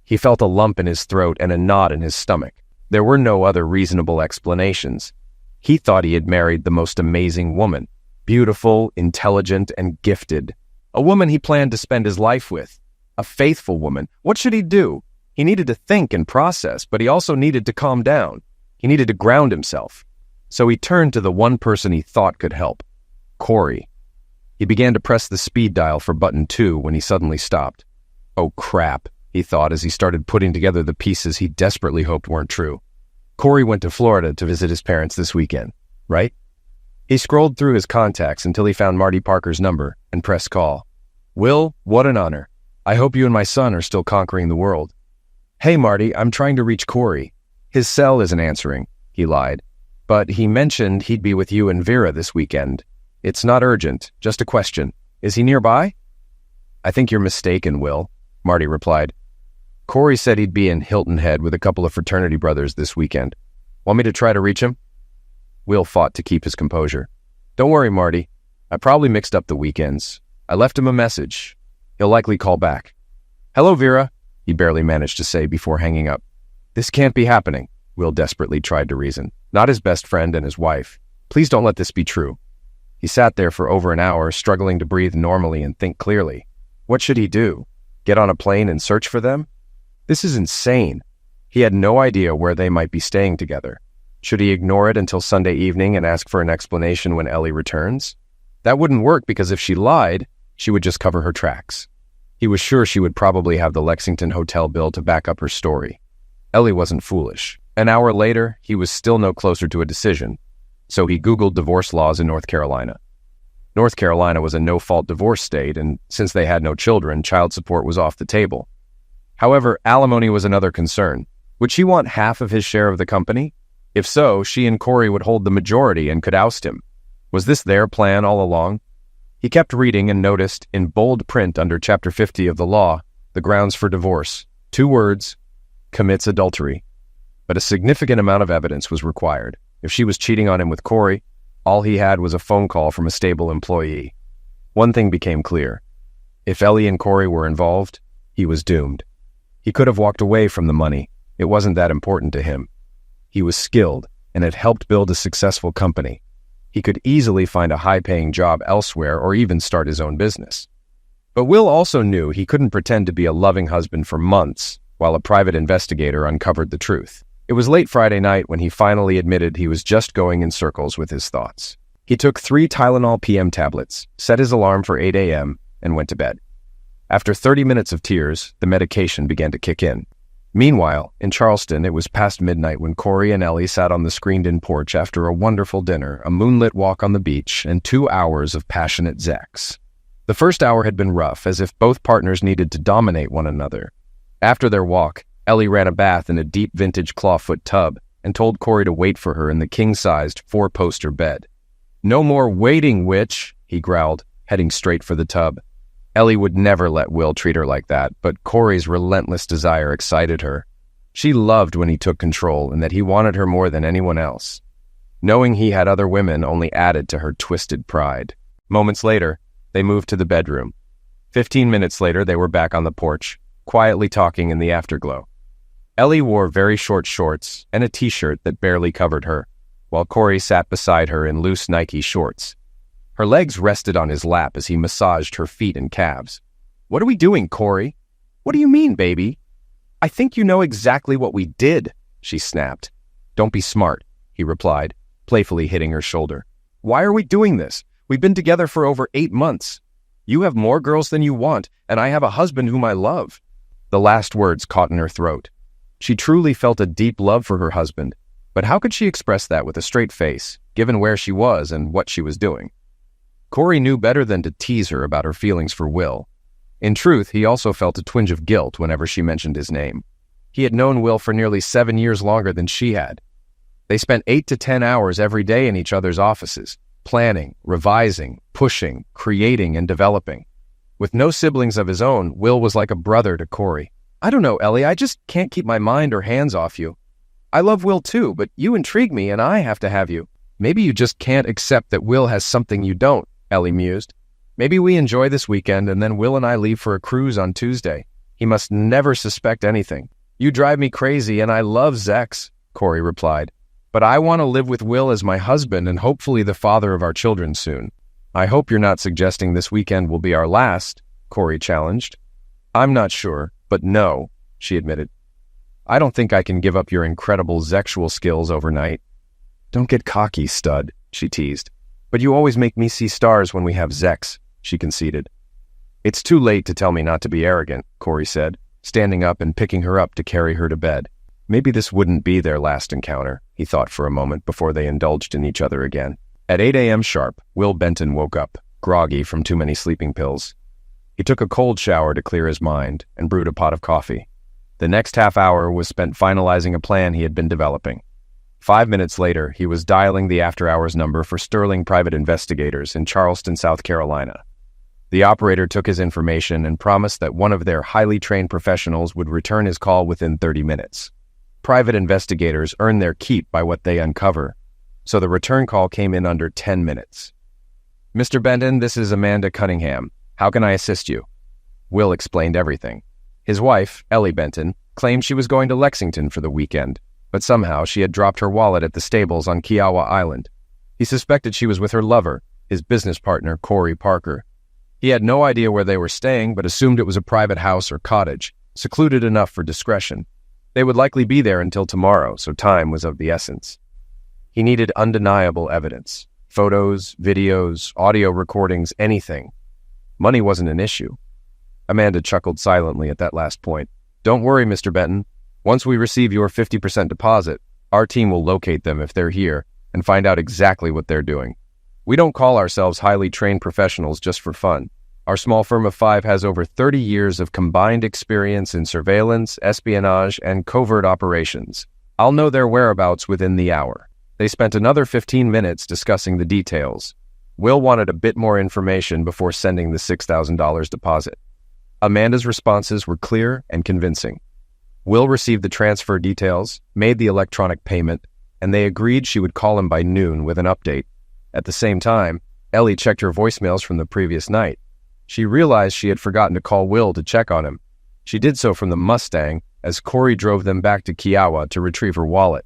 He felt a lump in his throat and a knot in his stomach. There were no other reasonable explanations. He thought he had married the most amazing woman. Beautiful, intelligent, and gifted. A woman he planned to spend his life with. A faithful woman. What should he do? He needed to think and process, but he also needed to calm down. He needed to ground himself. So he turned to the one person he thought could help. Corey. He began to press the speed dial for button 2 when he suddenly stopped. Oh crap, he thought as he started putting together the pieces he desperately hoped weren't true. Corey went to Florida to visit his parents this weekend, right? He scrolled through his contacts until he found Marty Parker's number and pressed call. Will, what an honor. I hope you and my son are still conquering the world. Hey Marty, I'm trying to reach Corey. His cell isn't answering, he lied. But he mentioned he'd be with you and Vera this weekend. It's not urgent, just a question. Is he nearby? I think you're mistaken, Will, Marty replied. Corey said he'd be in Hilton Head with a couple of fraternity brothers this weekend. Want me to try to reach him? Will fought to keep his composure. Don't worry, Marty. I probably mixed up the weekends. I left him a message. He'll likely call back. Hello, Vera, he barely managed to say before hanging up. This can't be happening, Will desperately tried to reason. Not his best friend and his wife. Please don't let this be true. He sat there for over an hour, struggling to breathe normally and think clearly. What should he do? Get on a plane and search for them? This is insane. He had no idea where they might be staying together. Should he ignore it until Sunday evening and ask for an explanation when Ellie returns? That wouldn't work because if she lied, she would just cover her tracks. He was sure she would probably have the Lexington hotel bill to back up her story. Ellie wasn't foolish. An hour later, he was still no closer to a decision. So he Googled divorce laws in North Carolina. North Carolina was a no-fault divorce state, and since they had no children, child support was off the table. However, alimony was another concern. Would she want half of his share of the company? If so, she and Corey would hold the majority and could oust him. Was this their plan all along? He kept reading and noticed, in bold print under Chapter 50 of the law, the grounds for divorce. 2 words, commits adultery. But a significant amount of evidence was required. If she was cheating on him with Corey, all he had was a phone call from a stable employee. One thing became clear. If Ellie and Corey were involved, he was doomed. He could have walked away from the money. It wasn't that important to him. He was skilled and had helped build a successful company. He could easily find a high-paying job elsewhere or even start his own business. But Will also knew he couldn't pretend to be a loving husband for months while a private investigator uncovered the truth. It was late Friday night when he finally admitted he was just going in circles with his thoughts. He took 3 Tylenol PM tablets, set his alarm for 8 a.m., and went to bed. After 30 minutes of tears, the medication began to kick in. Meanwhile, in Charleston, it was past midnight when Corey and Ellie sat on the screened-in porch after a wonderful dinner, a moonlit walk on the beach, and 2 hours of passionate sex. The first hour had been rough, as if both partners needed to dominate one another. After their walk, Ellie ran a bath in a deep vintage clawfoot tub, and told Corey to wait for her in the king-sized four-poster bed. "No more waiting, witch," he growled, heading straight for the tub. Ellie would never let Will treat her like that, but Corey's relentless desire excited her. She loved when he took control and that he wanted her more than anyone else. Knowing he had other women only added to her twisted pride. Moments later, they moved to the bedroom. 15 minutes later, they were back on the porch, quietly talking in the afterglow. Ellie wore very short shorts and a t-shirt that barely covered her, while Corey sat beside her in loose Nike shorts. Her legs rested on his lap as he massaged her feet and calves. "What are we doing, Corey?" "What do you mean, baby?" "I think you know exactly what we did," she snapped. "Don't be smart," he replied, playfully hitting her shoulder. "Why are we doing this? We've been together for over 8 months. You have more girls than you want, and I have a husband whom I love." The last words caught in her throat. She truly felt a deep love for her husband, but how could she express that with a straight face, given where she was and what she was doing? Corey knew better than to tease her about her feelings for Will. In truth, he also felt a twinge of guilt whenever she mentioned his name. He had known Will for nearly 7 years longer than she had. They spent 8 to 10 hours every day in each other's offices, planning, revising, pushing, creating, and developing. With no siblings of his own, Will was like a brother to Corey. "I don't know, Ellie, I just can't keep my mind or hands off you. I love Will too, but you intrigue me and I have to have you." "Maybe you just can't accept that Will has something you don't," Ellie mused. "Maybe we enjoy this weekend and then Will and I leave for a cruise on Tuesday. He must never suspect anything." "You drive me crazy and I love Zex," Corey replied. "But I want to live with Will as my husband and hopefully the father of our children soon." "I hope you're not suggesting this weekend will be our last," Corey challenged. "I'm not sure, but no," she admitted. "I don't think I can give up your incredible sexual skills overnight." "Don't get cocky, stud," she teased. "But you always make me see stars when we have Zex," she conceded. "It's too late to tell me not to be arrogant," Corey said, standing up and picking her up to carry her to bed. Maybe this wouldn't be their last encounter, he thought for a moment before they indulged in each other again. At 8 a.m. sharp, Will Benton woke up, groggy from too many sleeping pills. He took a cold shower to clear his mind and brewed a pot of coffee. The next half hour was spent finalizing a plan he had been developing. 5 minutes later, he was dialing the after-hours number for Sterling Private Investigators in Charleston, South Carolina. The operator took his information and promised that one of their highly trained professionals would return his call within 30 minutes. Private investigators earn their keep by what they uncover, so the return call came in under 10 minutes. "Mr. Benton, this is Amanda Cunningham. How can I assist you?" Will explained everything. His wife, Ellie Benton, claimed she was going to Lexington for the weekend, but somehow she had dropped her wallet at the stables on Kiowa Island. He suspected she was with her lover, his business partner, Corey Parker. He had no idea where they were staying, but assumed it was a private house or cottage, secluded enough for discretion. They would likely be there until tomorrow, so time was of the essence. He needed undeniable evidence. Photos, videos, audio recordings, anything. Money wasn't an issue. Amanda chuckled silently at that last point. "Don't worry, Mr. Benton. Once we receive your 50% deposit, our team will locate them if they're here and find out exactly what they're doing. We don't call ourselves highly trained professionals just for fun. Our small firm of 5 has over 30 years of combined experience in surveillance, espionage, and covert operations. I'll know their whereabouts within the hour." They spent another 15 minutes discussing the details. Will wanted a bit more information before sending the $6,000 deposit. Amanda's responses were clear and convincing. Will received the transfer details, made the electronic payment, and they agreed she would call him by noon with an update. At the same time, Ellie checked her voicemails from the previous night. She realized she had forgotten to call Will to check on him. She did so from the Mustang as Corey drove them back to Kiowa to retrieve her wallet.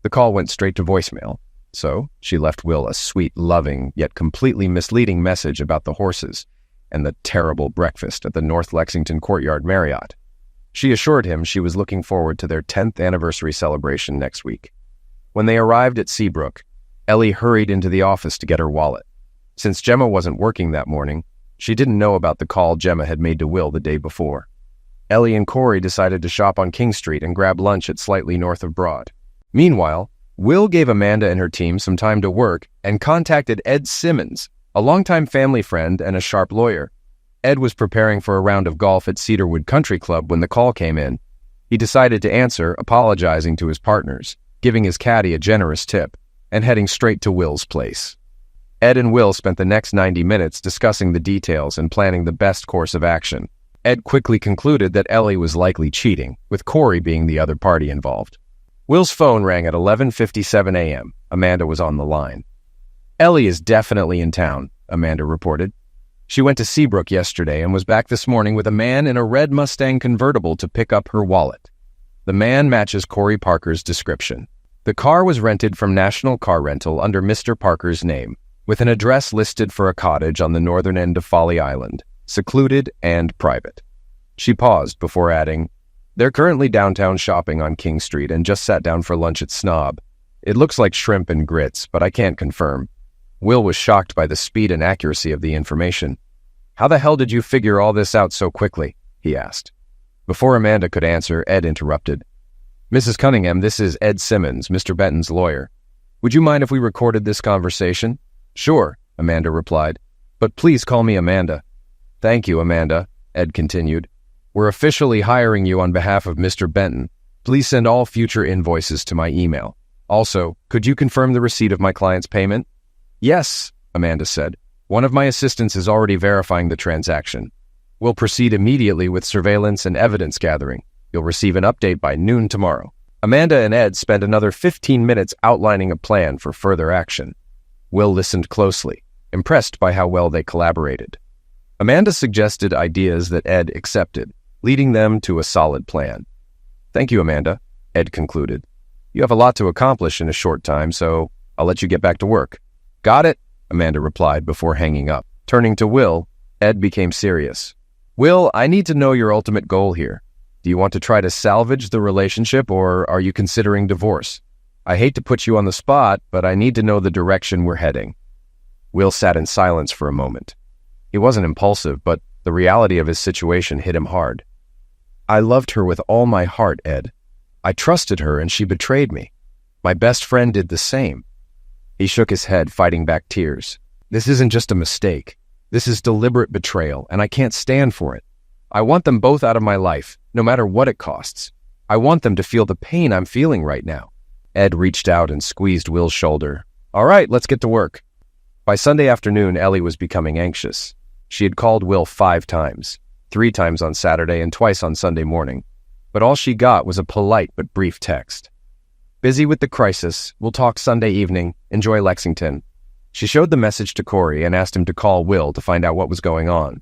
The call went straight to voicemail, so she left Will a sweet, loving, yet completely misleading message about the horses and the terrible breakfast at the North Lexington Courtyard Marriott. She assured him she was looking forward to their 10th anniversary celebration next week. When they arrived at Seabrook, Ellie hurried into the office to get her wallet. Since Gemma wasn't working that morning, she didn't know about the call Gemma had made to Will the day before. Ellie and Corey decided to shop on King Street and grab lunch at slightly north of Broad. Meanwhile, Will gave Amanda and her team some time to work and contacted Ed Simmons, a longtime family friend and a sharp lawyer. Ed was preparing for a round of golf at Cedarwood Country Club when the call came in. He decided to answer, apologizing to his partners. giving his caddy a generous tip, and heading straight to Will's place. Ed and Will spent the next 90 minutes discussing the details and planning the best course of action. Ed quickly concluded that Ellie was likely cheating, with Corey being the other party involved. Will's phone rang at 11:57 a.m. Amanda was on the line. "Ellie is definitely in town," Amanda reported. "She went to Seabrook yesterday and was back this morning with a man in a red Mustang convertible to pick up her wallet. The man matches Corey Parker's description. The car was rented from National Car Rental under Mr. Parker's name, with an address listed for a cottage on the northern end of Folly Island, secluded and private." She paused before adding, "They're currently downtown shopping on King Street and just sat down for lunch at Snob. It looks like shrimp and grits, but I can't confirm." Will was shocked by the speed and accuracy of the information. "How the hell did you figure all this out so quickly?" he asked. Before Amanda could answer, Ed interrupted. "Mrs. Cunningham, this is Ed Simmons, Mr. Benton's lawyer. Would you mind if we recorded this conversation?" "Sure," Amanda replied, "but please call me Amanda." "Thank you, Amanda," Ed continued. "We're officially hiring you on behalf of Mr. Benton. Please send all future invoices to my email. Also, could you confirm the receipt of my client's payment?" "Yes," Amanda said. "One of my assistants is already verifying the transaction. We'll proceed immediately with surveillance and evidence gathering. You'll receive an update by noon tomorrow." Amanda and Ed spent another 15 minutes outlining a plan for further action. Will listened closely, impressed by how well they collaborated. Amanda suggested ideas that Ed accepted, leading them to a solid plan. "Thank you, Amanda," Ed concluded. "You have a lot to accomplish in a short time, so I'll let you get back to work." "Got it," Amanda replied before hanging up. Turning to Will, Ed became serious. "Will, I need to know your ultimate goal here. Do you want to try to salvage the relationship, or are you considering divorce? I hate to put you on the spot, but I need to know the direction we're heading." Will sat in silence for a moment. He wasn't impulsive, but the reality of his situation hit him hard. "I loved her with all my heart, Ed. I trusted her and she betrayed me. My best friend did the same." He shook his head, fighting back tears. "This isn't just a mistake. This is deliberate betrayal, and I can't stand for it. I want them both out of my life, no matter what it costs. I want them to feel the pain I'm feeling right now." Ed reached out and squeezed Will's shoulder. "All right, let's get to work." By Sunday afternoon, Ellie was becoming anxious. She had called Will 5 times, 3 times on Saturday and twice on Sunday morning, but all she got was a polite but brief text. "Busy with the crisis. We'll talk Sunday evening. Enjoy Lexington." She showed the message to Corey and asked him to call Will to find out what was going on.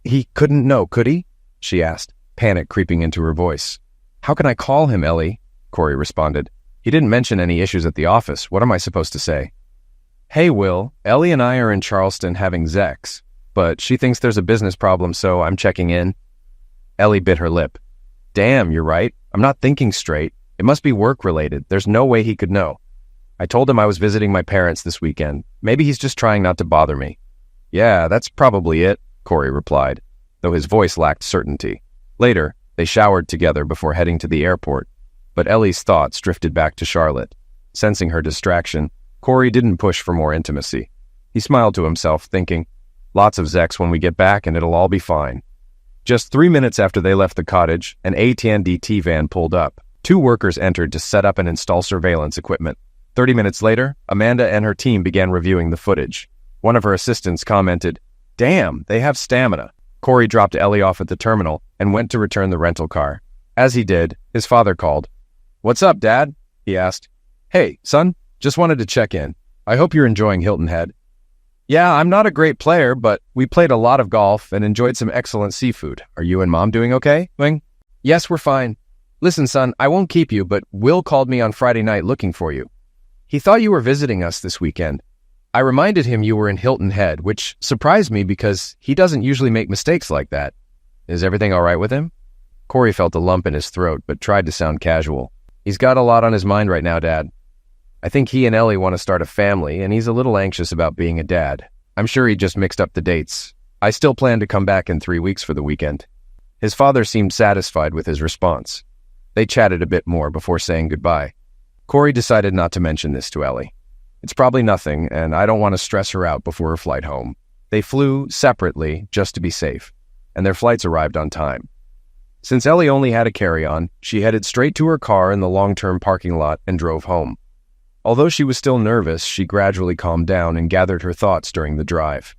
"He couldn't know, could he?" she asked, panic creeping into her voice. "How can I call him, Ellie?" Corey responded. "He didn't mention any issues at the office. What am I supposed to say?" "Hey, Will, Ellie and I are in Charleston having Zex, but she thinks there's a business problem, so I'm checking in." Ellie bit her lip. "Damn, you're right. I'm not thinking straight. It must be work-related. There's no way he could know. I told him I was visiting my parents this weekend. Maybe he's just trying not to bother me." "Yeah, that's probably it," Corey replied, though his voice lacked certainty. Later, they showered together before heading to the airport, but Ellie's thoughts drifted back to Charlotte. Sensing her distraction, Corey didn't push for more intimacy. He smiled to himself, thinking, "Lots of Zex when we get back and it'll all be fine." Just 3 minutes after they left the cottage, an AT&T van pulled up. 2 workers entered to set up and install surveillance equipment. 30 minutes later, Amanda and her team began reviewing the footage. One of her assistants commented, "Damn, they have stamina." Corey dropped Ellie off at the terminal and went to return the rental car. As he did, his father called. "What's up, Dad?" he asked. "Hey, son, just wanted to check in. I hope you're enjoying Hilton Head." "Yeah, I'm not a great player, but we played a lot of golf and enjoyed some excellent seafood. Are you and Mom doing okay, Wing?" "Yes, we're fine. Listen, son, I won't keep you, but Will called me on Friday night looking for you. He thought you were visiting us this weekend. I reminded him you were in Hilton Head, which surprised me because he doesn't usually make mistakes like that. Is everything all right with him?" Corey felt a lump in his throat, but tried to sound casual. "He's got a lot on his mind right now, Dad. I think he and Ellie want to start a family, and he's a little anxious about being a dad. I'm sure he just mixed up the dates. I still plan to come back in 3 weeks for the weekend." His father seemed satisfied with his response. They chatted a bit more before saying goodbye. Corey decided not to mention this to Ellie. "It's probably nothing, and I don't want to stress her out before her flight home." They flew separately just to be safe, and their flights arrived on time. Since Ellie only had a carry-on, she headed straight to her car in the long-term parking lot and drove home. Although she was still nervous, she gradually calmed down and gathered her thoughts during the drive.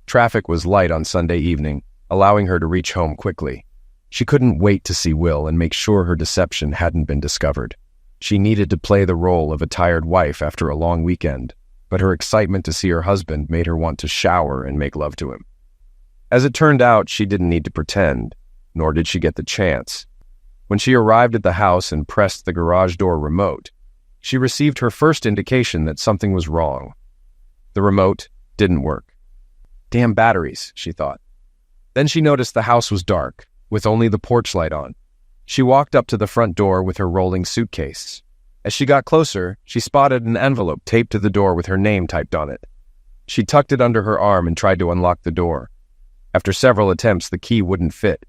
Traffic was light on Sunday evening, allowing her to reach home quickly. She couldn't wait to see Will and make sure her deception hadn't been discovered. She needed to play the role of a tired wife after a long weekend, but her excitement to see her husband made her want to shower and make love to him. As it turned out, she didn't need to pretend, nor did she get the chance. When she arrived at the house and pressed the garage door remote, she received her first indication that something was wrong. The remote didn't work. Damn batteries, she thought. Then she noticed the house was dark, with only the porch light on. She walked up to the front door with her rolling suitcase. As she got closer, she spotted an envelope taped to the door with her name typed on it. She tucked it under her arm and tried to unlock the door. After several attempts, the key wouldn't fit.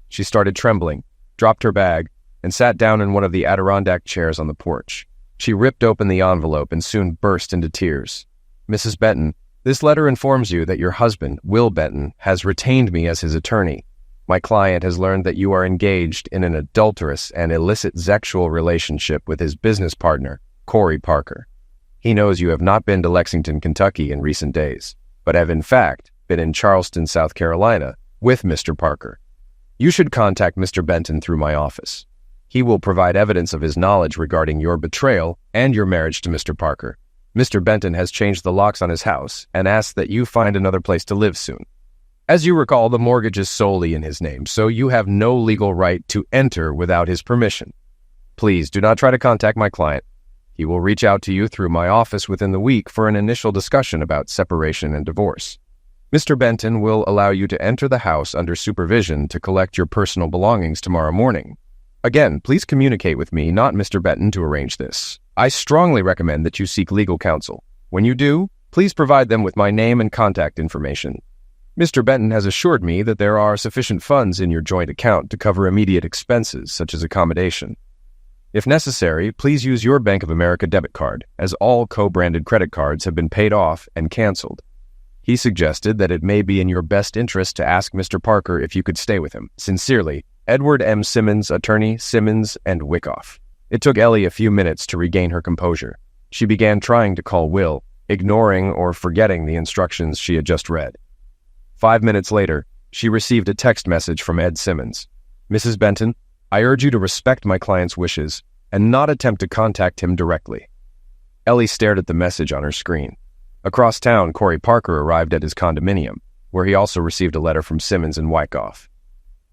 She started trembling, dropped her bag, and sat down in one of the Adirondack chairs on the porch. She ripped open the envelope and soon burst into tears. "Mrs. Benton, this letter informs you that your husband, Will Benton, has retained me as his attorney. My client has learned that you are engaged in an adulterous and illicit sexual relationship with his business partner, Corey Parker. He knows you have not been to Lexington, Kentucky in recent days, but have in fact been in Charleston, South Carolina, with Mr. Parker. You should contact Mr. Benton through my office. He will provide evidence of his knowledge regarding your betrayal and your marriage to Mr. Parker. Mr. Benton has changed the locks on his house and asked that you find another place to live soon. As you recall, the mortgage is solely in his name, so you have no legal right to enter without his permission. Please do not try to contact my client. He will reach out to you through my office within the week for an initial discussion about separation and divorce. Mr. Benton will allow you to enter the house under supervision to collect your personal belongings tomorrow morning. Again, please communicate with me, not Mr. Benton, to arrange this. I strongly recommend that you seek legal counsel. When you do, please provide them with my name and contact information. Mr. Benton has assured me that there are sufficient funds in your joint account to cover immediate expenses, such as accommodation. If necessary, please use your Bank of America debit card, as all co-branded credit cards have been paid off and canceled. He suggested that it may be in your best interest to ask Mr. Parker if you could stay with him. Sincerely, Edward M. Simmons, attorney, Simmons and Wyckoff. It took Ellie a few minutes to regain her composure. She began trying to call Will, ignoring or forgetting the instructions she had just read. 5 minutes later, she received a text message from Ed Simmons. "Mrs. Benton, I urge you to respect my client's wishes and not attempt to contact him directly." Ellie stared at the message on her screen. Across town, Corey Parker arrived at his condominium, where he also received a letter from Simmons and Wyckoff.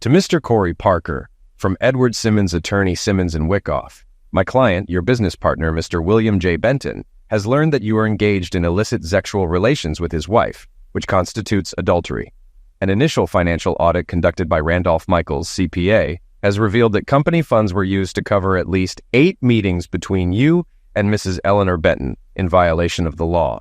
To Mr. Corey Parker, from Edward Simmons, attorney, Simmons and Wyckoff, my client, your business partner, Mr. William J. Benton, has learned that you are engaged in illicit sexual relations with his wife, which constitutes adultery. An initial financial audit conducted by Randolph Michaels, CPA, has revealed that company funds were used to cover at least 8 meetings between you and Mrs. Eleanor Benton in violation of the law.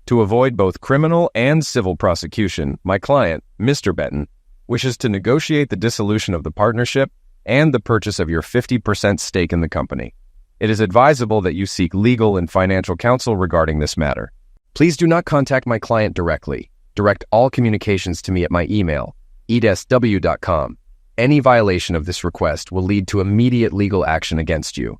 To avoid both criminal and civil prosecution, my client, Mr. Benton, wishes to negotiate the dissolution of the partnership and the purchase of your 50% stake in the company. It is advisable that you seek legal and financial counsel regarding this matter. Please do not contact my client directly. Direct all communications to me at my email, edesw.com. Any violation of this request will lead to immediate legal action against you.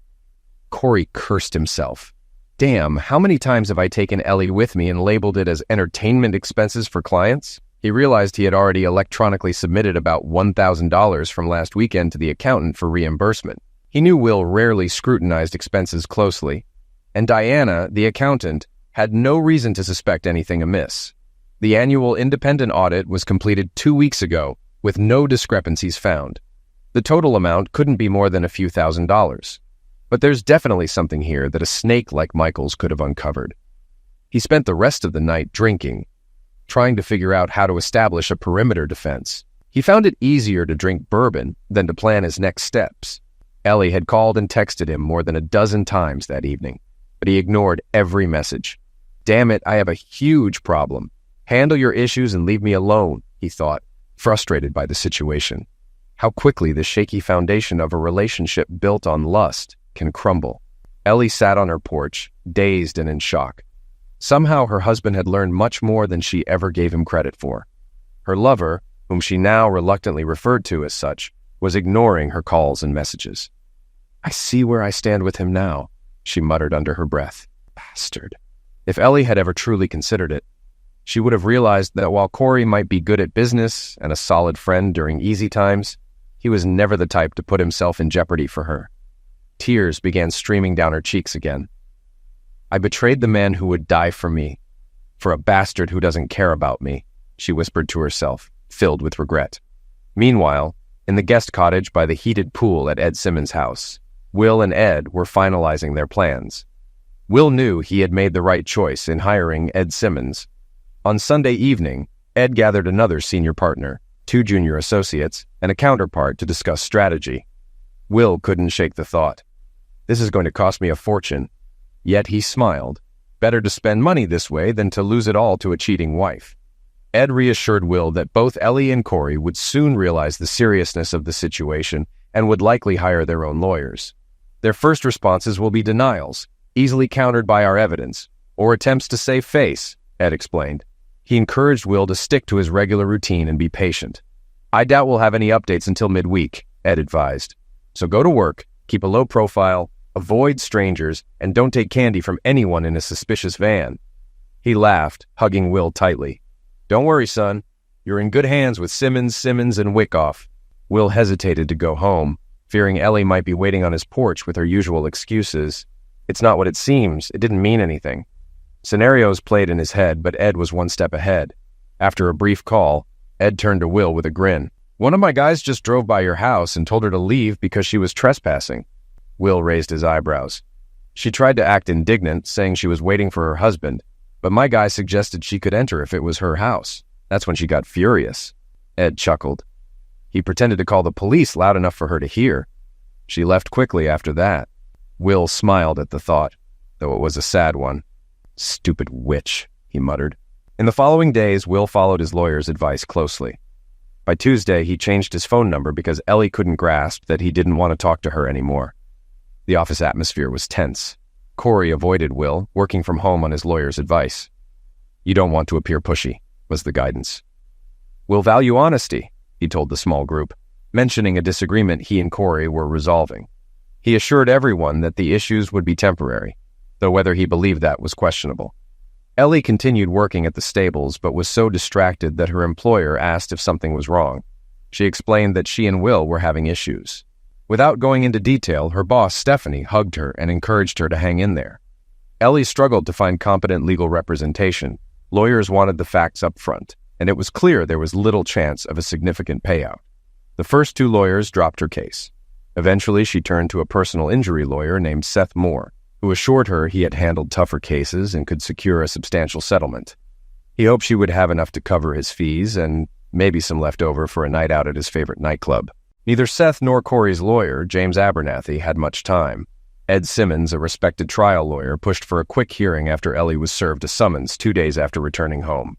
Corey cursed himself. Damn, how many times have I taken Ellie with me and labeled it as entertainment expenses for clients? He realized he had already electronically submitted about $1,000 from last weekend to the accountant for reimbursement. He knew Will rarely scrutinized expenses closely, and Diana, the accountant, had no reason to suspect anything amiss. The annual independent audit was completed 2 weeks ago, with no discrepancies found. The total amount couldn't be more than a few $1,000s. But there's definitely something here that a snake like Michael's could have uncovered. He spent the rest of the night drinking, trying to figure out how to establish a perimeter defense. He found it easier to drink bourbon than to plan his next steps. Ellie had called and texted him more than a dozen times that evening, but he ignored every message. Damn it, I have a huge problem. Handle your issues and leave me alone, he thought, frustrated by the situation. How quickly the shaky foundation of a relationship built on lust can crumble. Ellie sat on her porch, dazed and in shock. Somehow her husband had learned much more than she ever gave him credit for. Her lover, whom she now reluctantly referred to as such, was ignoring her calls and messages. "I see where I stand with him now," she muttered under her breath. Bastard. If Ellie had ever truly considered it, she would have realized that while Corey might be good at business and a solid friend during easy times, he was never the type to put himself in jeopardy for her. Tears began streaming down her cheeks again. "I betrayed the man who would die for me, for a bastard who doesn't care about me," she whispered to herself, filled with regret. Meanwhile, in the guest cottage by the heated pool at Ed Simmons' house, Will and Ed were finalizing their plans. Will knew he had made the right choice in hiring Ed Simmons. On Sunday evening, Ed gathered another senior partner, 2 junior associates, and a counterpart to discuss strategy. Will couldn't shake the thought. "This is going to cost me a fortune." Yet he smiled. Better to spend money this way than to lose it all to a cheating wife. Ed reassured Will that both Ellie and Corey would soon realize the seriousness of the situation and would likely hire their own lawyers. "Their first responses will be denials, easily countered by our evidence, or attempts to save face," Ed explained. He encouraged Will to stick to his regular routine and be patient. "I doubt we'll have any updates until midweek," Ed advised. "So go to work, keep a low profile, avoid strangers, and don't take candy from anyone in a suspicious van." He laughed, hugging Will tightly. "Don't worry, son. You're in good hands with Simmons, and Wyckoff." Will hesitated to go home, fearing Ellie might be waiting on his porch with her usual excuses. "It's not what it seems. It didn't mean anything." Scenarios played in his head, but Ed was one step ahead. After a brief call, Ed turned to Will with a grin. "One of my guys just drove by your house and told her to leave because she was trespassing." Will raised his eyebrows. "She tried to act indignant, saying she was waiting for her husband, but my guy suggested she could enter if it was her house. That's when she got furious." Ed chuckled. "He pretended to call the police loud enough for her to hear. She left quickly after that." Will smiled at the thought, though it was a sad one. "Stupid witch," he muttered. In the following days, Will followed his lawyer's advice closely. By Tuesday, he changed his phone number because Ellie couldn't grasp that he didn't want to talk to her anymore. The office atmosphere was tense. Corey avoided Will, working from home on his lawyer's advice. "You don't want to appear pushy," was the guidance. "We'll value honesty," he told the small group, mentioning a disagreement he and Corey were resolving. He assured everyone that the issues would be temporary, though whether he believed that was questionable. Ellie continued working at the stables, but was so distracted that her employer asked if something was wrong. She explained that she and Will were having issues. Without going into detail, her boss, Stephanie, hugged her and encouraged her to hang in there. Ellie struggled to find competent legal representation. Lawyers wanted the facts up front, and it was clear there was little chance of a significant payout. The first 2 lawyers dropped her case. Eventually, she turned to a personal injury lawyer named Seth Moore, who assured her he had handled tougher cases and could secure a substantial settlement. He hoped she would have enough to cover his fees and maybe some left over for a night out at his favorite nightclub. Neither Seth nor Corey's lawyer, James Abernathy, had much time. Ed Simmons, a respected trial lawyer, pushed for a quick hearing after Ellie was served a summons 2 days after returning home.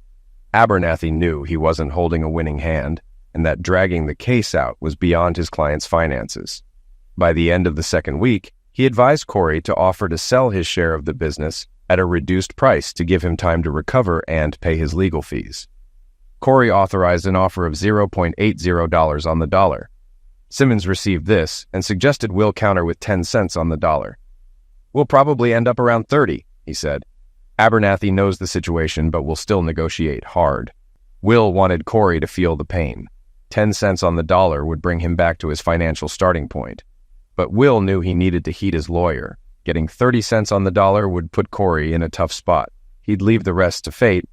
Abernathy knew he wasn't holding a winning hand, and that dragging the case out was beyond his client's finances. By the end of the second week, he advised Corey to offer to sell his share of the business at a reduced price to give him time to recover and pay his legal fees. Corey authorized an offer of $0.80 on the dollar. Simmons received this and suggested Will counter with 10 cents on the dollar. "We'll probably end up around 30, he said. Abernathy knows the situation but will still negotiate hard. Will wanted Corey to feel the pain. 10 cents on the dollar would bring him back to his financial starting point. But Will knew he needed to heat his lawyer. Getting 30 cents on the dollar would put Corey in a tough spot. He'd leave the rest to fate,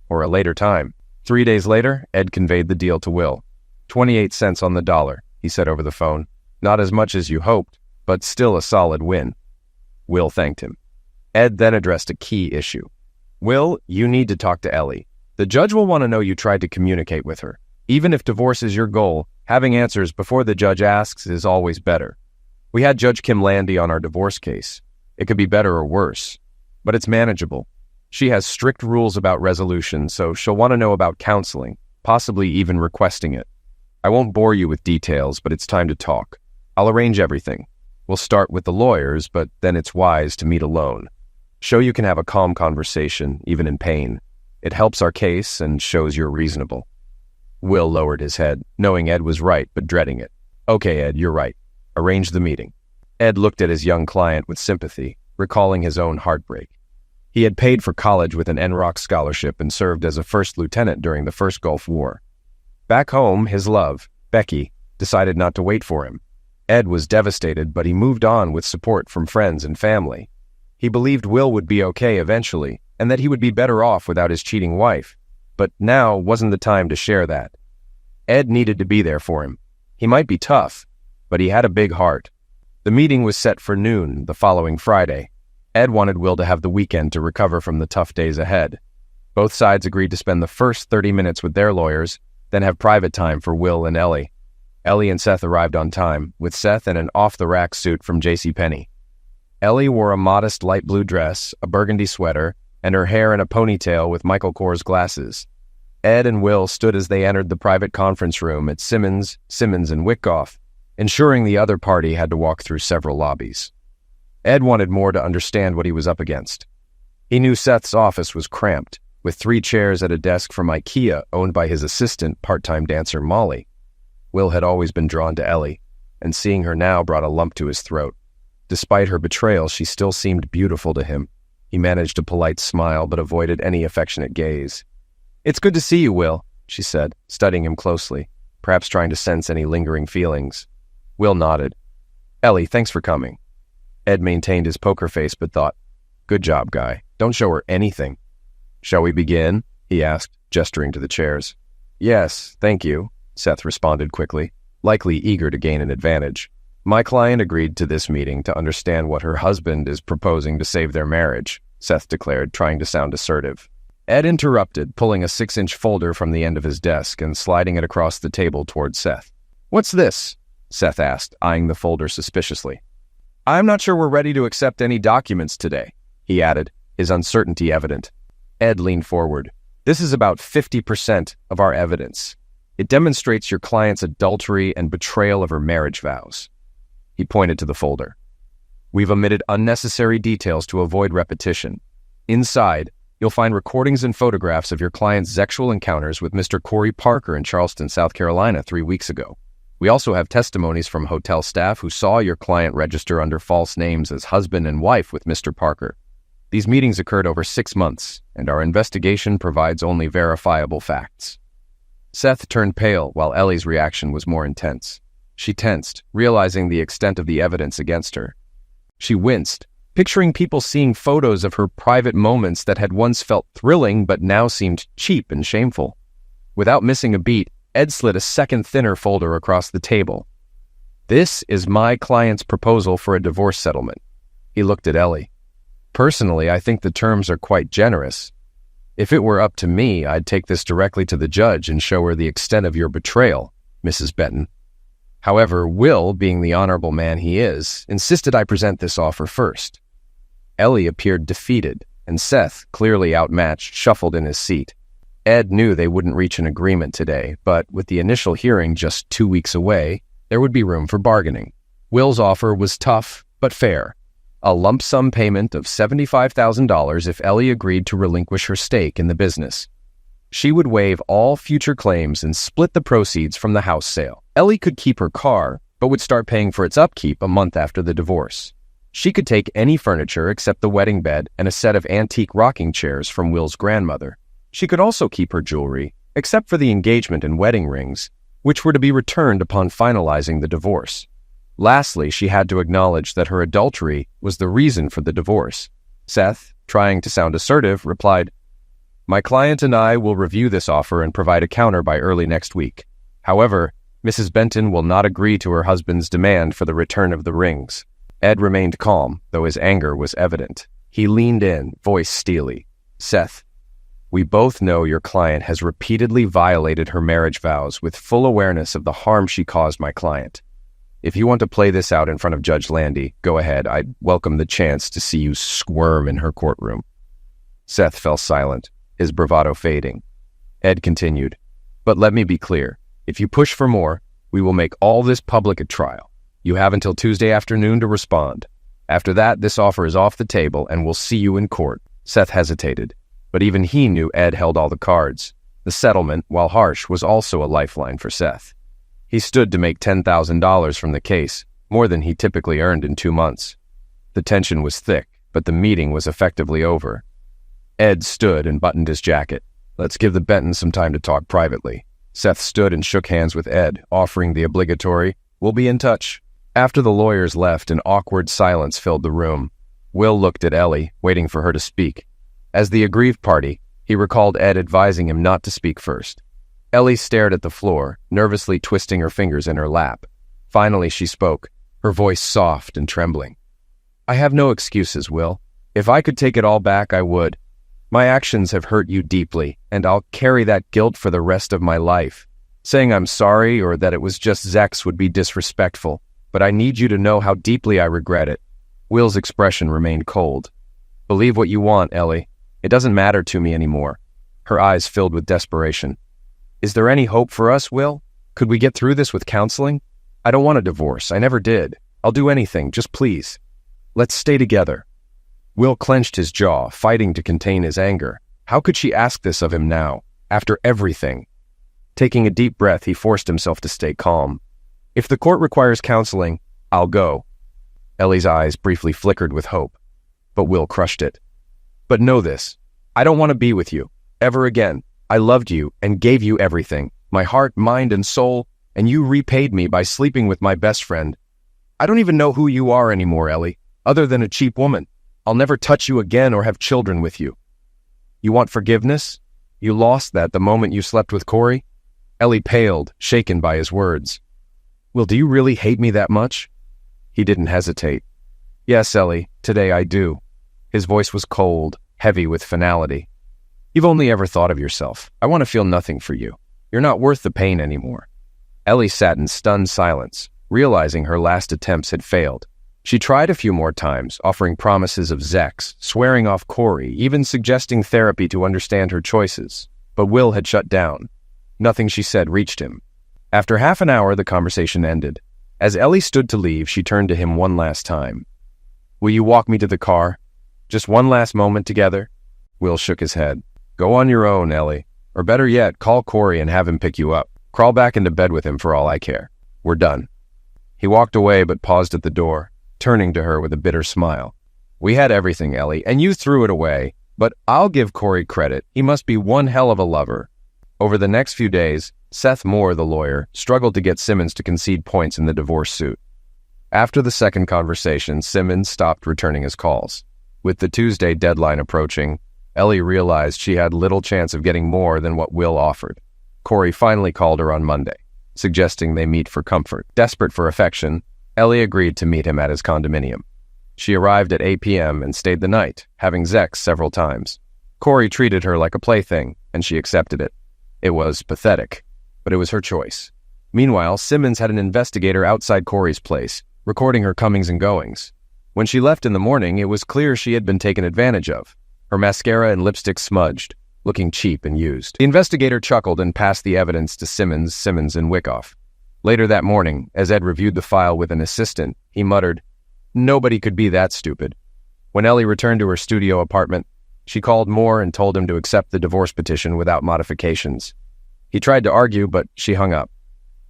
or a later time. 3 days later, Ed conveyed the deal to Will. 28 cents on the dollar, he said over the phone. Not as much as you hoped, but still a solid win. Will thanked him. Ed then addressed a key issue. "Will, you need to talk to Ellie. The judge will want to know you tried to communicate with her. Even if divorce is your goal, having answers before the judge asks is always better. We had Judge Kim Landy on our divorce case. It could be better or worse, but it's manageable. She has strict rules about resolution, so she'll want to know about counseling, possibly even requesting it. I won't bore you with details, but it's time to talk. I'll arrange everything. We'll start with the lawyers, but then it's wise to meet alone. Show you can have a calm conversation, even in pain. It helps our case and shows you're reasonable." Will lowered his head, knowing Ed was right, but dreading it. Okay, Ed, you're right. Arrange the meeting. Ed looked at his young client with sympathy, recalling his own heartbreak. He had paid for college with an NROC scholarship and served as a first lieutenant during the First Gulf War. Back home, his love, Becky, decided not to wait for him. Ed was devastated, but he moved on with support from friends and family. He believed Will would be okay eventually, and that he would be better off without his cheating wife. But now wasn't the time to share that. Ed needed to be there for him. He might be tough, but he had a big heart. The meeting was set for noon the following Friday. Ed wanted Will to have the weekend to recover from the tough days ahead. Both sides agreed to spend the first 30 minutes with their lawyers, then have private time for Will and Ellie. Ellie and Seth arrived on time, with Seth in an off-the-rack suit from JCPenney. Ellie wore a modest light blue dress, a burgundy sweater, and her hair in a ponytail with Michael Kors glasses. Ed and Will stood as they entered the private conference room at Simmons, and Wickoff, ensuring the other party had to walk through several lobbies. Ed wanted more to understand what he was up against. He knew Seth's office was cramped, with 3 chairs at a desk from IKEA owned by his assistant, part-time dancer Molly. Will had always been drawn to Ellie, and seeing her now brought a lump to his throat. Despite her betrayal, she still seemed beautiful to him. He managed a polite smile, but avoided any affectionate gaze. "It's good to see you, Will," she said, studying him closely, perhaps trying to sense any lingering feelings. Will nodded. "Ellie, thanks for coming." Ed maintained his poker face, but thought, "Good job, guy. Don't show her anything." "Shall we begin?" he asked, gesturing to the chairs. "Yes, thank you," Seth responded quickly, likely eager to gain an advantage. "My client agreed to this meeting to understand what her husband is proposing to save their marriage," Seth declared, trying to sound assertive. Ed interrupted, pulling a 6-inch folder from the end of his desk and sliding it across the table toward Seth. "What's this?" Seth asked, eyeing the folder suspiciously. "I'm not sure we're ready to accept any documents today," he added, his uncertainty evident. Ed leaned forward. "This is about 50% of our evidence. It demonstrates your client's adultery and betrayal of her marriage vows." He pointed to the folder. "We've omitted unnecessary details to avoid repetition. Inside, you'll find recordings and photographs of your client's sexual encounters with Mr. Corey Parker in Charleston, South Carolina 3 weeks ago. We also have testimonies from hotel staff who saw your client register under false names as husband and wife with Mr. Parker. These meetings occurred over 6 months, and our investigation provides only verifiable facts." Seth turned pale while Ellie's reaction was more intense. She tensed, realizing the extent of the evidence against her. She winced, picturing people seeing photos of her private moments that had once felt thrilling but now seemed cheap and shameful. Without missing a beat, Ed slid a second thinner folder across the table. "This is my client's proposal for a divorce settlement." He looked at Ellie. "Personally, I think the terms are quite generous. If it were up to me, I'd take this directly to the judge and show her the extent of your betrayal, Mrs. Benton. However, Will, being the honorable man he is, insisted I present this offer first." Ellie appeared defeated, and Seth, clearly outmatched, shuffled in his seat. Ed knew they wouldn't reach an agreement today, but with the initial hearing just 2 weeks away, there would be room for bargaining. Will's offer was tough, but fair. A lump sum payment of $75,000 if Ellie agreed to relinquish her stake in the business. She would waive all future claims and split the proceeds from the house sale. Ellie could keep her car, but would start paying for its upkeep a month after the divorce. She could take any furniture except the wedding bed and a set of antique rocking chairs from Will's grandmother. She could also keep her jewelry, except for the engagement and wedding rings, which were to be returned upon finalizing the divorce. Lastly, she had to acknowledge that her adultery was the reason for the divorce. Seth, trying to sound assertive, replied, "My client and I will review this offer and provide a counter by early next week. However, Mrs. Benton will not agree to her husband's demand for the return of the rings." Ed remained calm, though his anger was evident. He leaned in, voice steely. "Seth, we both know your client has repeatedly violated her marriage vows with full awareness of the harm she caused my client. If you want to play this out in front of Judge Landy, go ahead. I'd welcome the chance to see you squirm in her courtroom." Seth fell silent, his bravado fading. Ed continued, "But let me be clear. If you push for more, we will make all this public at trial. You have until Tuesday afternoon to respond. After that, this offer is off the table and we'll see you in court." Seth hesitated, but even he knew Ed held all the cards. The settlement, while harsh, was also a lifeline for Seth. He stood to make $10,000 from the case, more than he typically earned in 2 months. The tension was thick, but the meeting was effectively over. Ed stood and buttoned his jacket. "Let's give the Bentons some time to talk privately." Seth stood and shook hands with Ed, offering the obligatory, "We'll be in touch." After the lawyers left, an awkward silence filled the room. Will looked at Ellie, waiting for her to speak. As the aggrieved party, he recalled Ed advising him not to speak first. Ellie stared at the floor, nervously twisting her fingers in her lap. Finally, she spoke, her voice soft and trembling. "I have no excuses, Will. If I could take it all back, I would. My actions have hurt you deeply, and I'll carry that guilt for the rest of my life. Saying I'm sorry or that it was just Zex would be disrespectful, but I need you to know how deeply I regret it." Will's expression remained cold. "Believe what you want, Ellie. It doesn't matter to me anymore." Her eyes filled with desperation. "Is there any hope for us, Will? Could we get through this with counseling? I don't want a divorce. I never did. I'll do anything, just please. Let's stay together." Will clenched his jaw, fighting to contain his anger. How could she ask this of him now, after everything? Taking a deep breath, he forced himself to stay calm. "If the court requires counseling, I'll go." Ellie's eyes briefly flickered with hope, but Will crushed it. "But know this, I don't want to be with you, ever again. I loved you and gave you everything, my heart, mind, and soul, and you repaid me by sleeping with my best friend. I don't even know who you are anymore, Ellie, other than a cheap woman. I'll never touch you again or have children with you. You want forgiveness? You lost that the moment you slept with Corey?" Ellie paled, shaken by his words. "Will, do you really hate me that much?" He didn't hesitate. "Yes, Ellie, today I do." His voice was cold, heavy with finality. "You've only ever thought of yourself. I want to feel nothing for you. You're not worth the pain anymore." Ellie sat in stunned silence, realizing her last attempts had failed. She tried a few more times, offering promises of Zex, swearing off Corey, even suggesting therapy to understand her choices. But Will had shut down. Nothing she said reached him. After half an hour, the conversation ended. As Ellie stood to leave, she turned to him one last time. "Will you walk me to the car? Just one last moment together?" Will shook his head. "Go on your own, Ellie. Or better yet, call Corey and have him pick you up. Crawl back into bed with him for all I care. We're done." He walked away but paused at the door, turning to her with a bitter smile. "We had everything, Ellie, and you threw it away, but I'll give Corey credit. He must be one hell of a lover." Over the next few days, Seth Moore, the lawyer, struggled to get Simmons to concede points in the divorce suit. After the second conversation, Simmons stopped returning his calls. With the Tuesday deadline approaching, Ellie realized she had little chance of getting more than what Will offered. Corey finally called her on Monday, suggesting they meet for comfort. Desperate for affection, Ellie agreed to meet him at his condominium. She arrived at 8 p.m. and stayed the night, having Zex several times. Corey treated her like a plaything, and she accepted it. It was pathetic, but it was her choice. Meanwhile, Simmons had an investigator outside Corey's place, recording her comings and goings. When she left in the morning, it was clear she had been taken advantage of. Her mascara and lipstick smudged, looking cheap and used. The investigator chuckled and passed the evidence to Simmons, and Wyckoff. Later that morning, as Ed reviewed the file with an assistant, he muttered, "Nobody could be that stupid." When Ellie returned to her studio apartment, she called Moore and told him to accept the divorce petition without modifications. He tried to argue, but she hung up.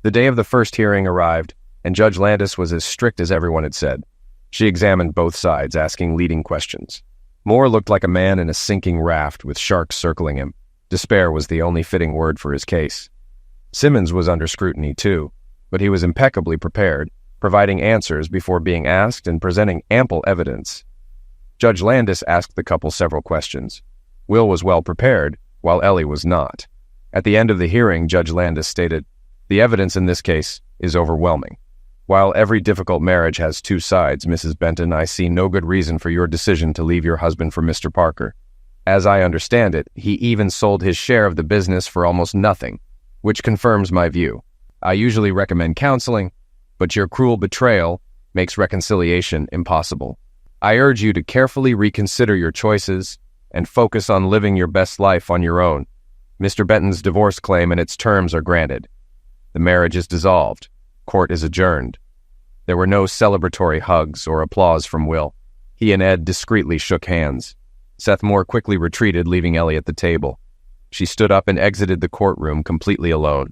The day of the first hearing arrived, and Judge Landis was as strict as everyone had said. She examined both sides, asking leading questions. Moore looked like a man in a sinking raft with sharks circling him. Despair was the only fitting word for his case. Simmons was under scrutiny, too, but he was impeccably prepared, providing answers before being asked and presenting ample evidence. Judge Landis asked the couple several questions. Will was well prepared, while Ellie was not. At the end of the hearing, Judge Landis stated, "The evidence in this case is overwhelming. While every difficult marriage has two sides, Mrs. Benton, I see no good reason for your decision to leave your husband for Mr. Parker. As I understand it, he even sold his share of the business for almost nothing, which confirms my view. I usually recommend counseling, but your cruel betrayal makes reconciliation impossible. I urge you to carefully reconsider your choices and focus on living your best life on your own. Mr. Benton's divorce claim and its terms are granted. The marriage is dissolved. Court is adjourned." There were no celebratory hugs or applause from Will. He and Ed discreetly shook hands. Seth Moore quickly retreated, leaving Ellie at the table. She stood up and exited the courtroom completely alone.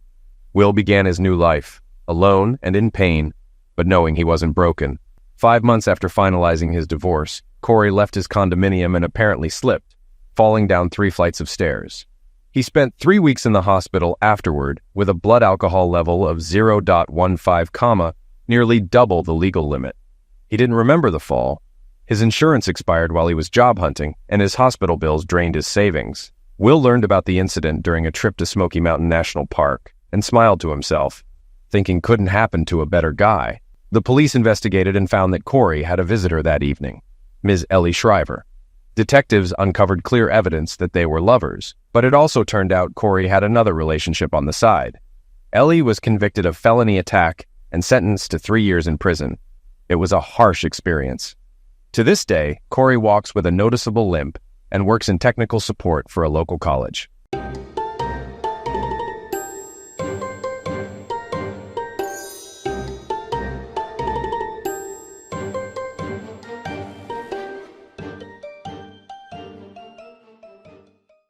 Will began his new life, alone and in pain, but knowing he wasn't broken. 5 months after finalizing his divorce, Corey left his condominium and apparently slipped, falling down 3 flights of stairs. He spent 3 weeks in the hospital afterward with a blood alcohol level of 0.15, nearly double the legal limit. He didn't remember the fall. His insurance expired while he was job hunting, and his hospital bills drained his savings. Will learned about the incident during a trip to Smoky Mountain National Park and smiled to himself, thinking couldn't happen to a better guy. The police investigated and found that Corey had a visitor that evening, Ms. Ellie Shriver. Detectives uncovered clear evidence that they were lovers, but it also turned out Corey had another relationship on the side. Ellie was convicted of felony attack and sentenced to 3 years in prison. It was a harsh experience. To this day, Corey walks with a noticeable limp and works in technical support for a local college.